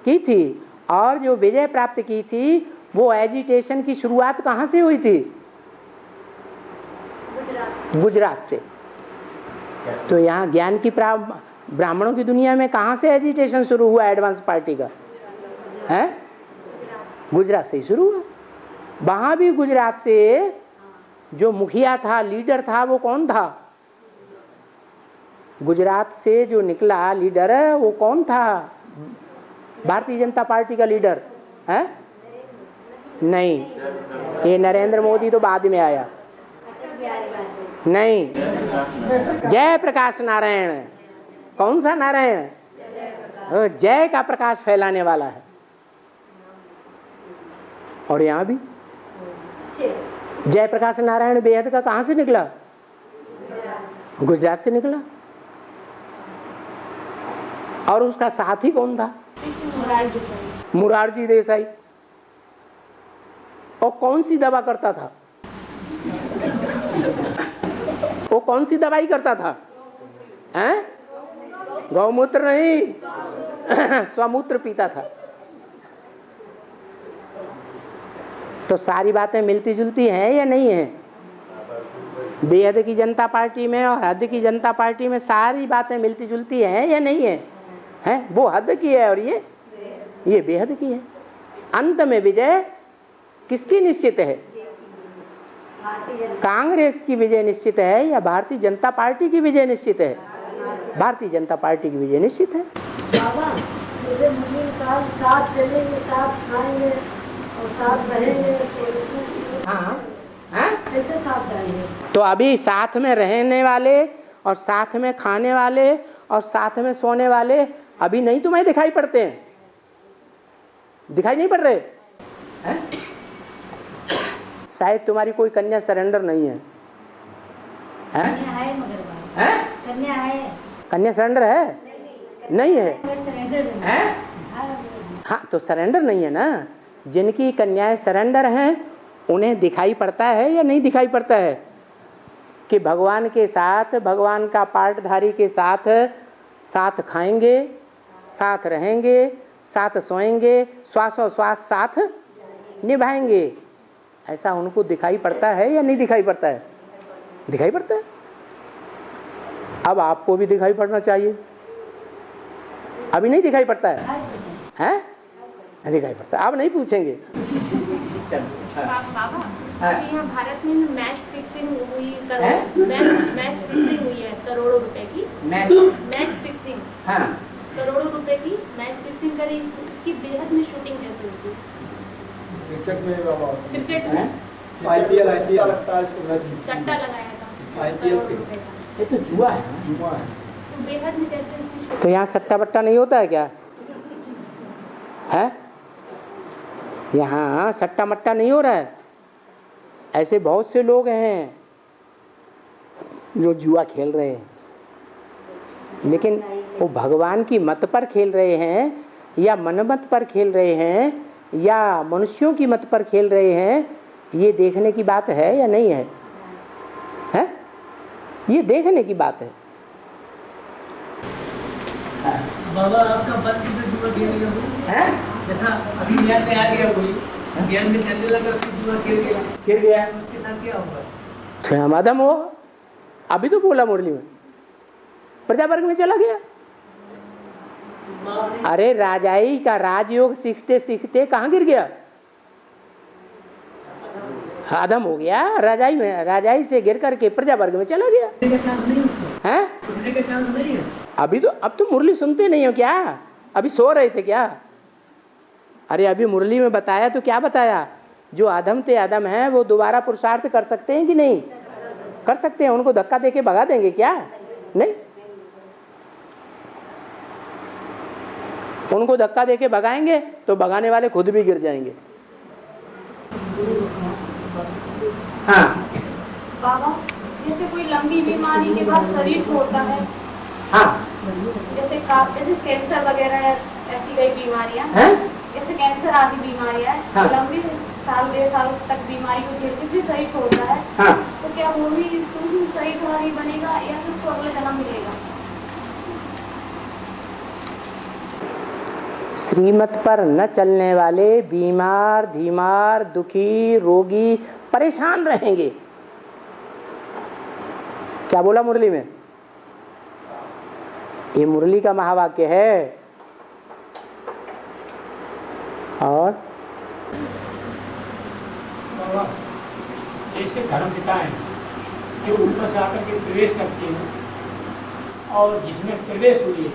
की थी। और जो विजय प्राप्त की थी वो एजिटेशन की शुरुआत कहाँ से हुई थी? गुजरात से। तो यहाँ ज्ञान की ब्राह्मणों की दुनिया में कहाँ से एजिटेशन शुरू हुआ एडवांस पार्टी का? है गुजरात से ही शुरू हुआ। वहाँ भी गुजरात से जो मुखिया था, लीडर था, वो कौन था? गुजरात से जो निकला लीडर वो कौन था? भारतीय जनता पार्टी का लीडर है? नहीं, ये नरेंद्र मोदी तो बाद में आया। नहीं, जय प्रकाश नारायण। कौन सा नारायण? जय का प्रकाश फैलाने वाला है। और यहाँ भी जय प्रकाश नारायण बेहद का कहाँ से निकला? गुजरात से निकला। और उसका साथी कौन था? मुरारजी देसाई। और कौन सी दवा करता था? वो कौन सी दवाई करता था? हैं? गौमूत्र नहीं, स्वमूत्र पीता था। तो सारी बातें मिलती जुलती हैं या नहीं है? बेहद की जनता पार्टी में और हद की जनता पार्टी में सारी बातें मिलती जुलती हैं या नहीं है? हैं? वो हद की है और ये बेहद की है। अंत में विजय किसकी निश्चित है? कांग्रेस की विजय निश्चित है या भारतीय जनता पार्टी की विजय निश्चित है? भारतीय जनता पार्टी की विजय निश्चित है। बाबा मुझे साथ चलेंगे, साथ खाएंगे और साथ रहेंगे। हाँ, हाँ? कैसे साथ जाएंगे? तो अभी साथ में रहने वाले और साथ में खाने वाले और साथ में सोने वाले अभी नहीं तुम्हें दिखाई पड़ते हैं? दिखाई नहीं पड़ रहे हैं? शायद तुम्हारी कोई कन्या सरेंडर नहीं है, हैं? कन्या है मगर हैं? कन्या है। कन्या सरेंडर है? नहीं है, सरेंडर हैं? हाँ, तो सरेंडर नहीं है ना। जिनकी कन्याएं सरेंडर हैं उन्हें दिखाई पड़ता है या नहीं दिखाई पड़ता है कि भगवान के साथ, भगवान का पाठधारी के साथ साथ खाएंगे, साथ रहेंगे, साथ सोएंगे, श्वासों श्वास साथ निभाएंगे। ऐसा उनको दिखाई पड़ता है या नहीं दिखाई पड़ता है? दिखाई पड़ता है। अब आपको भी दिखाई पड़ना चाहिए। अभी नहीं दिखाई पड़ता है? हैं? दिखाई पड़ता है। अब नहीं पूछेंगे। बाबा अभी यहाँ भारत में मैच फिक्सिंग हुई, मैच फिक्सिंग हुई है करोड़ों रुपए की। मैच फिक्सिंग, हाँ, करोड़ों रुपए की मैच फिक्सिंग करी, तो उसकी बेहद में शूटिंग कैसे होती? क्रिकेट में बाबा, क्रिकेट में आईपीएल सट्टा लगाया था IPL करोड़ों रुपए का। ये तो जुआ है ना। जुआ है। तो बेहद में कैसे इसकी तो यहाँ सट्टा बट्टा नहीं होता है क्या है? यहाँ सट्टा मट्टा नहीं हो रहा है। ऐसे बहुत से लोग हैं जो जुआ खेल रहे हैं, लेकिन वो भगवान की मत पर खेल रहे हैं या मनमत पर खेल रहे हैं या मनुष्यों की मत पर खेल रहे हैं, ये देखने की बात है या नहीं है? हैं? ये देखने की बात है। बाबा आपका बल से जुआ खेल गया हो हैं? जैसा अभी ज्ञान में आ गया कोई ज्ञान में चलने लगा फिर जुआ खेल गया तो उसके साथ क्या होगा? क्षमादम हो। अभी तो बोला मुरली में प्रजा वर्ग में चला गया। अरे राजाई का राजयोग सीखते सीखते कहाँ गिर गया? अधम हो गया। राजाई में, राजाई से गिर करके प्रजा वर्ग में चला गया। हैं? उठने का चांस नहीं है। अभी तो अब तो मुरली सुनते नहीं हो क्या? अभी सो रहे थे क्या? अरे अभी मुरली में बताया तो क्या बताया? जो अधम थे अधम हैं वो दोबारा पुरुषार्थ कर सकते हैं कि नहीं कर सकते हैं? उनको धक्का देके भगा देंगे क्या? नहीं, उनको धक्का देके भगाएंगे तो भगाने वाले खुद भी गिर जाएंगे। हाँ बाबा, जैसे कोई लंबी बीमारी के बाद शरीर छोड़ता है, हाँ जैसे कैंसर वगैरह ऐसी कई बीमारियां, हैं? जैसे कैंसर आदि बीमारियां हैं, हाँ। लंबी साल 1.5 साल तक बीमारी को झेलते फिर शरीर छोड़ता है, हाँ तो क्या वो भी सूक्ष्म शरीर बनेगा या फिर उसको अगला जन्म मिलेगा? श्रीमत पर न चलने वाले बीमार धीमार दुखी रोगी परेशान रहेंगे। क्या बोला मुरली में? ये मुरली का महावाक्य है। और जैसे धर्म पिता है जो ऊपर से आकर के प्रवेश करते हैं और जिसमें प्रवेश हुई है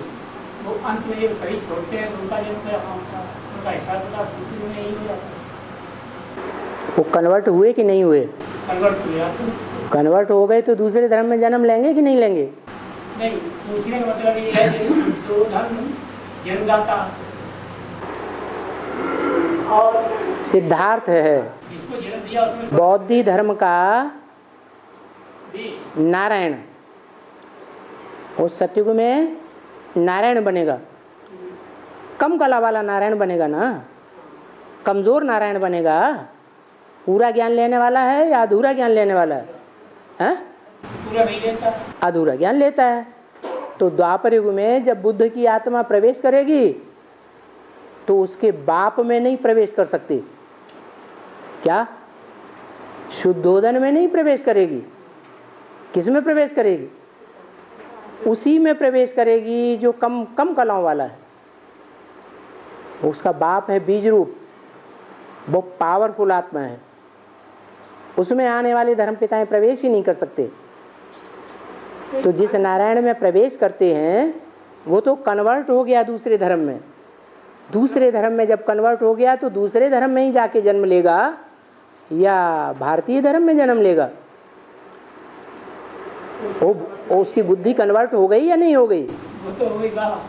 वो अंत में जब शरीर छोड़ते हैं तो उनका उनका हिसाब किताब स्थिति में नहीं हो जाता। वो कन्वर्ट हुए कि नहीं हुए? कन्वर्ट हुआ तो कन्वर्ट हो गए तो दूसरे धर्म में जन्म लेंगे कि नहीं लेंगे? नहीं, पूछने का मतलब ये है कि जो धर्म जन्मदाता और सिद्धार्थ है जिसको जन्म दिया उसमें बौद्धी धर्म का नारायण। उस सतयुग में नारायण बनेगा, कम कला वाला नारायण बनेगा ना, कमजोर नारायण बनेगा। पूरा ज्ञान लेने वाला है या अधूरा ज्ञान लेने वाला है? हैं? पूरा नहीं लेता, अधूरा ज्ञान लेता है। तो द्वापर युग में जब बुद्ध की आत्मा प्रवेश करेगी तो उसके बाप में नहीं प्रवेश कर सकती। क्या? शुद्धोदन में नहीं प्रवेश करेगी। किस में प्रवेश करेगी? उसी में प्रवेश करेगी जो कम कम कलाओं वाला है। उसका बाप है बीज रूप, वो पावरफुल आत्मा है। उसमें आने वाले धर्म पिताएं प्रवेश ही नहीं कर सकते। तो जिस नारायण में प्रवेश करते हैं वो तो कन्वर्ट हो गया दूसरे धर्म में। दूसरे धर्म में जब कन्वर्ट हो गया तो दूसरे धर्म में ही जाके जन्म लेगा या भारतीय धर्म में जन्म लेगा? वो उसकी बुद्धि कन्वर्ट हो गई या नहीं हो गई? वो तो हो गई बाबा।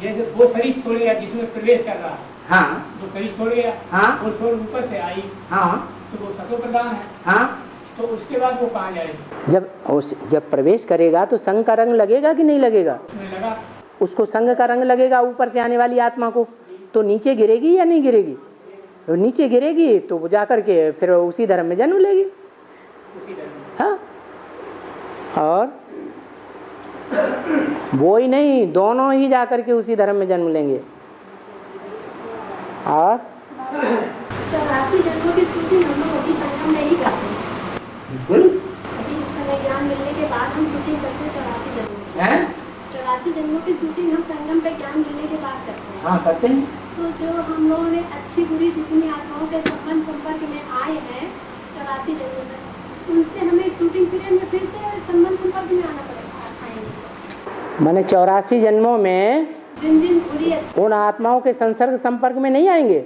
जैसे वो शरीर छोड़ गया जिसमें प्रवेश कर रहा है, हाँ वो शरीर छोड़ गया, हाँ वो छोड़ ऊपर से आई, हाँ तो वो सतो प्रधान है, हाँ। तो उसके बाद वो कहाँ जाएगी? जब प्रवेश करेगा तो संघ का रंग लगेगा कि नहीं लगेगा? उसमें लगा, उसको संघ का रंग लगेगा ऊपर से आने वाली आत्मा को, तो नी गिरेगी या नहीं गिरेगी? तो नीचे गिरेगी तो वो जाकर के फिर उसी धर्म में जन्म लेगी। हाँ, और वो ही नहीं, दोनों ही जाकर के उसी धर्म में जन्म लेंगे। और 84 जन्मों की शूटिंग हम लोग अभी संगम में ही करते हैं। बिल्कुल। अभी इस समय ज्ञान मिलने के बाद हम शूटिंग करते हैं 84 जन्मों हैं? 84 जन्मों की शूटिंग हम संगम पे ज्ञान मिलने के बाद करते हैं। हाँ, करते हैं। तो जो हम लोगों ने अच्छी बुरी जितनी आत्माओं के संपर्क में आए हैं 84 जन्मों में, उनसे हमें शूटिंग पीरियड में फिर से संपर्क में आना पड़ेगा, आएंगे। माने 84 जन्मों में जिन जिन बुरी अच्छी उन आत्माओं के संसर्ग संपर्क में नहीं आएंगे।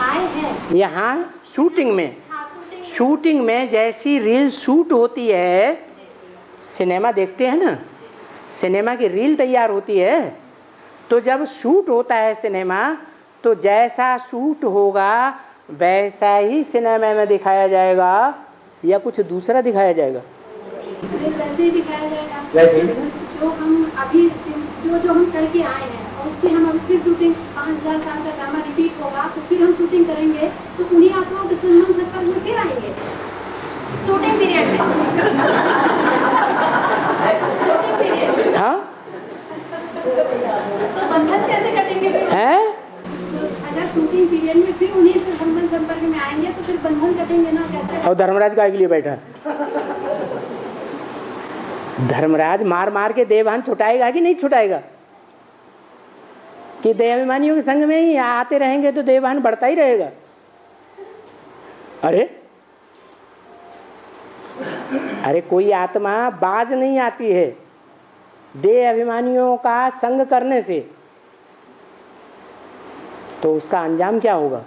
आए हैं यहाँ शूटिंग में, हाँ, शूटिंग में जैसी रील शूट होती है सिनेमा देखते हैं ना, सिनेमा की रील तैयार होती है, तो जब शूट होता है सिनेमा, तो जैसा शूट होगा वैसा ही सिनेमा में दिखाया जाएगा या कुछ दूसरा दिखाया जाएगा? वैसे ही दिखाया जाएगा। वैसे ही जो हम अभी जो हम करके आए हैं उसकी हम अभी फिर शूटिंग 5000 साल का ड्रामा रिपीट होगा तो फिर हम शूटिंग करेंगे तो उन्हीं आत्माओं के संबंध संपर्क में फिर आएंगे शूटिंग पीरियड में। शूटिंग पीरियड हाँ तो बंधन कैसे कटेंगे फिर? है, तो अगर शूटिंग पीरियड में फिर उन्हीं से संबंध संपर्क में आएंगे तो फिर बंधन कटेंगे ना कैसे? और धर्मराज काय के लिए बैठा है? धर्मराज मार मार के देवभान छुटाएगा कि नहीं छुटाएगा? कि देवाभिमानियों के संग में ही आते रहेंगे तो देवभान बढ़ता ही रहेगा। अरे कोई आत्मा बाज नहीं आती है देह अभिमानियों का संग करने से, तो उसका अंजाम क्या होगा?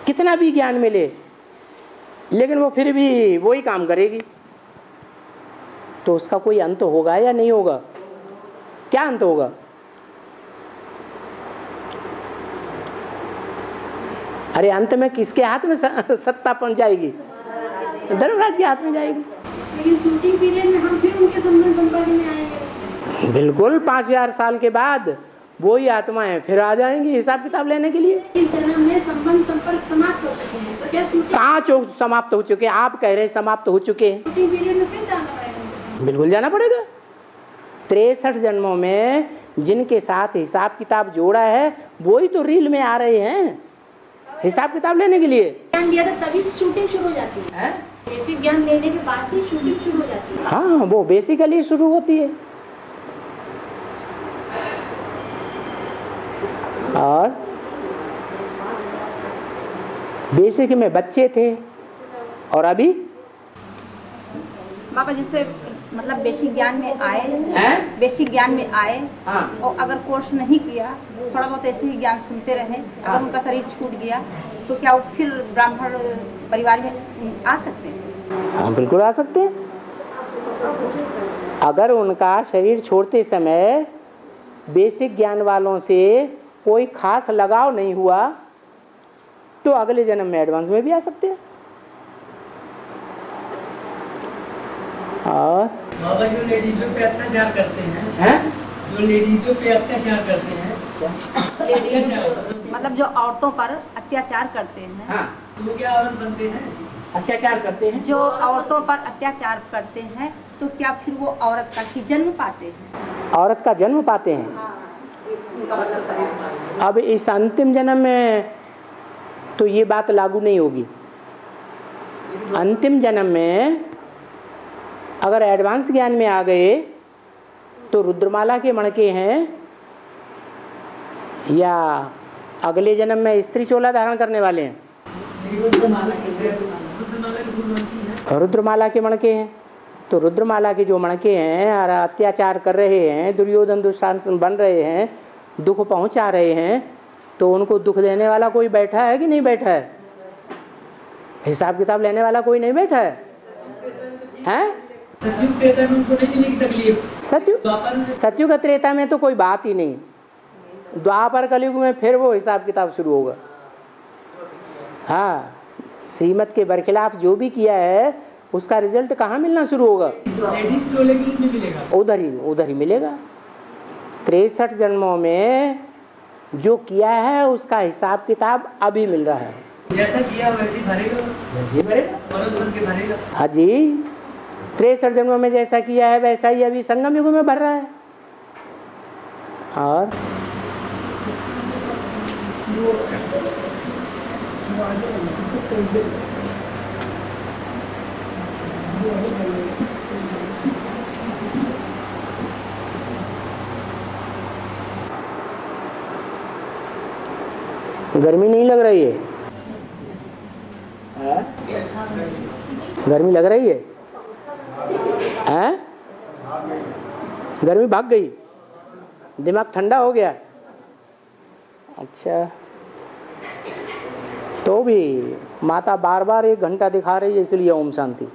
कितना भी ज्ञान मिले लेकिन वो फिर भी वही काम करेगी, तो उसका कोई अंत होगा या नहीं होगा? क्या अंत होगा? अरे अंत में किसके हाथ में सत्ता पहुंच जाएगी? धर्मराज के हाथ में जाएगी। लेकिन शूटिंग पीरियड में हम फिर उनके संबंध संपर्क में आएंगे। बिल्कुल 5000 साल के बाद वही आत्माएं फिर आ जाएंगी हिसाब किताब लेने के लिए। इस जन्म में संबंध संपर्क समाप्त हो चुके हैं तो क्या शूटिंग कहाँ समाप्त हो चुके? आप कह रहे हैं समाप्त हो चुके हैं। शूटिंग पीरियड में फिर जाना पड़ेगा? बिल्कुल जाना पड़ेगा। 63 जन्मों में जिनके साथ हिसाब किताब जोड़ा है वही तो रील में आ रहे हैं हिसाब किताब लेने के लिए। ज्ञान लिया था तभी शूटिंग शुरू हो जाती है। बेसिक ज्ञान लेने के बाद से शूटिंग शुरू हो जाती है। हाँ वो बेसिकली शुरू होती है। और बेसिक में बच्चे थे और अभी बाबा जिससे मतलब बेसिक ज्ञान में आए हैं? बेसिक ज्ञान में आए हाँ। और अगर कोर्स नहीं किया थोड़ा बहुत ऐसे ही ज्ञान सुनते रहे, अगर उनका शरीर छूट गया तो क्या वो फिर ब्राह्मण परिवार में आ सकते हैं? हाँ बिल्कुल आ सकते हैं। अगर उनका शरीर छोड़ते समय बेसिक ज्ञान वालों से कोई खास लगाव नहीं हुआ तो अगले जन्म में एडवांस में भी आ सकते हैं। और बाबा जो लेडीजों पे अत्याचार करते हैं, जो लेडीजों पे अत्याचार करते हैं, मतलब जो औरतों पर अत्याचार करते हैं, हाँ। तो वो क्या औरत बनते हैं? अत्याचार करते हैं। जो औरतों पर अत्याचार करते हैं तो क्या फिर वो औरत का ही जन्म पाते हैं? औरत का जन्म पाते हैं। अब इस अंतिम जन्म में तो ये बात लागू नहीं होगी। अंतिम जन्म में अगर एडवांस ज्ञान में आ गए तो रुद्रमाला के मणके हैं या अगले जन्म में स्त्री चोला धारण करने वाले हैं? रुद्रमाला के मणके हैं। तो रुद्रमाला के जो मणके हैं और अत्याचार कर रहे हैं, दुर्योधन दुशासन बन रहे हैं, दुख पहुंचा रहे हैं, तो उनको दुख देने वाला कोई बैठा है कि नहीं बैठा है? हिसाब किताब लेने वाला कोई नहीं बैठा है? हैं? सतयुग त्रेता में तो कोई बात ही नहीं। द्वापर कलयुग में फिर वो हिसाब किताब शुरू होगा। हाँ श्रीमत के बरखिलाफ जो भी किया है उसका रिजल्ट कहाँ मिलना शुरू होगा? उधर ही मिलेगा। 63 जन्मों में जो किया है उसका हिसाब किताब अभी मिल रहा है। जैसा किया वैसे भरेगा। हाँ जी 63 जन्मों में जैसा किया है वैसा ही अभी संगम युग में भर रहा है। और गर्मी नहीं लग रही है? गर्मी लग रही है? हैं? गर्मी भाग गई, दिमाग ठंडा हो गया। अच्छा तो भी माता बार बार 1 घंटा दिखा रही है, इसलिए ओम शांति।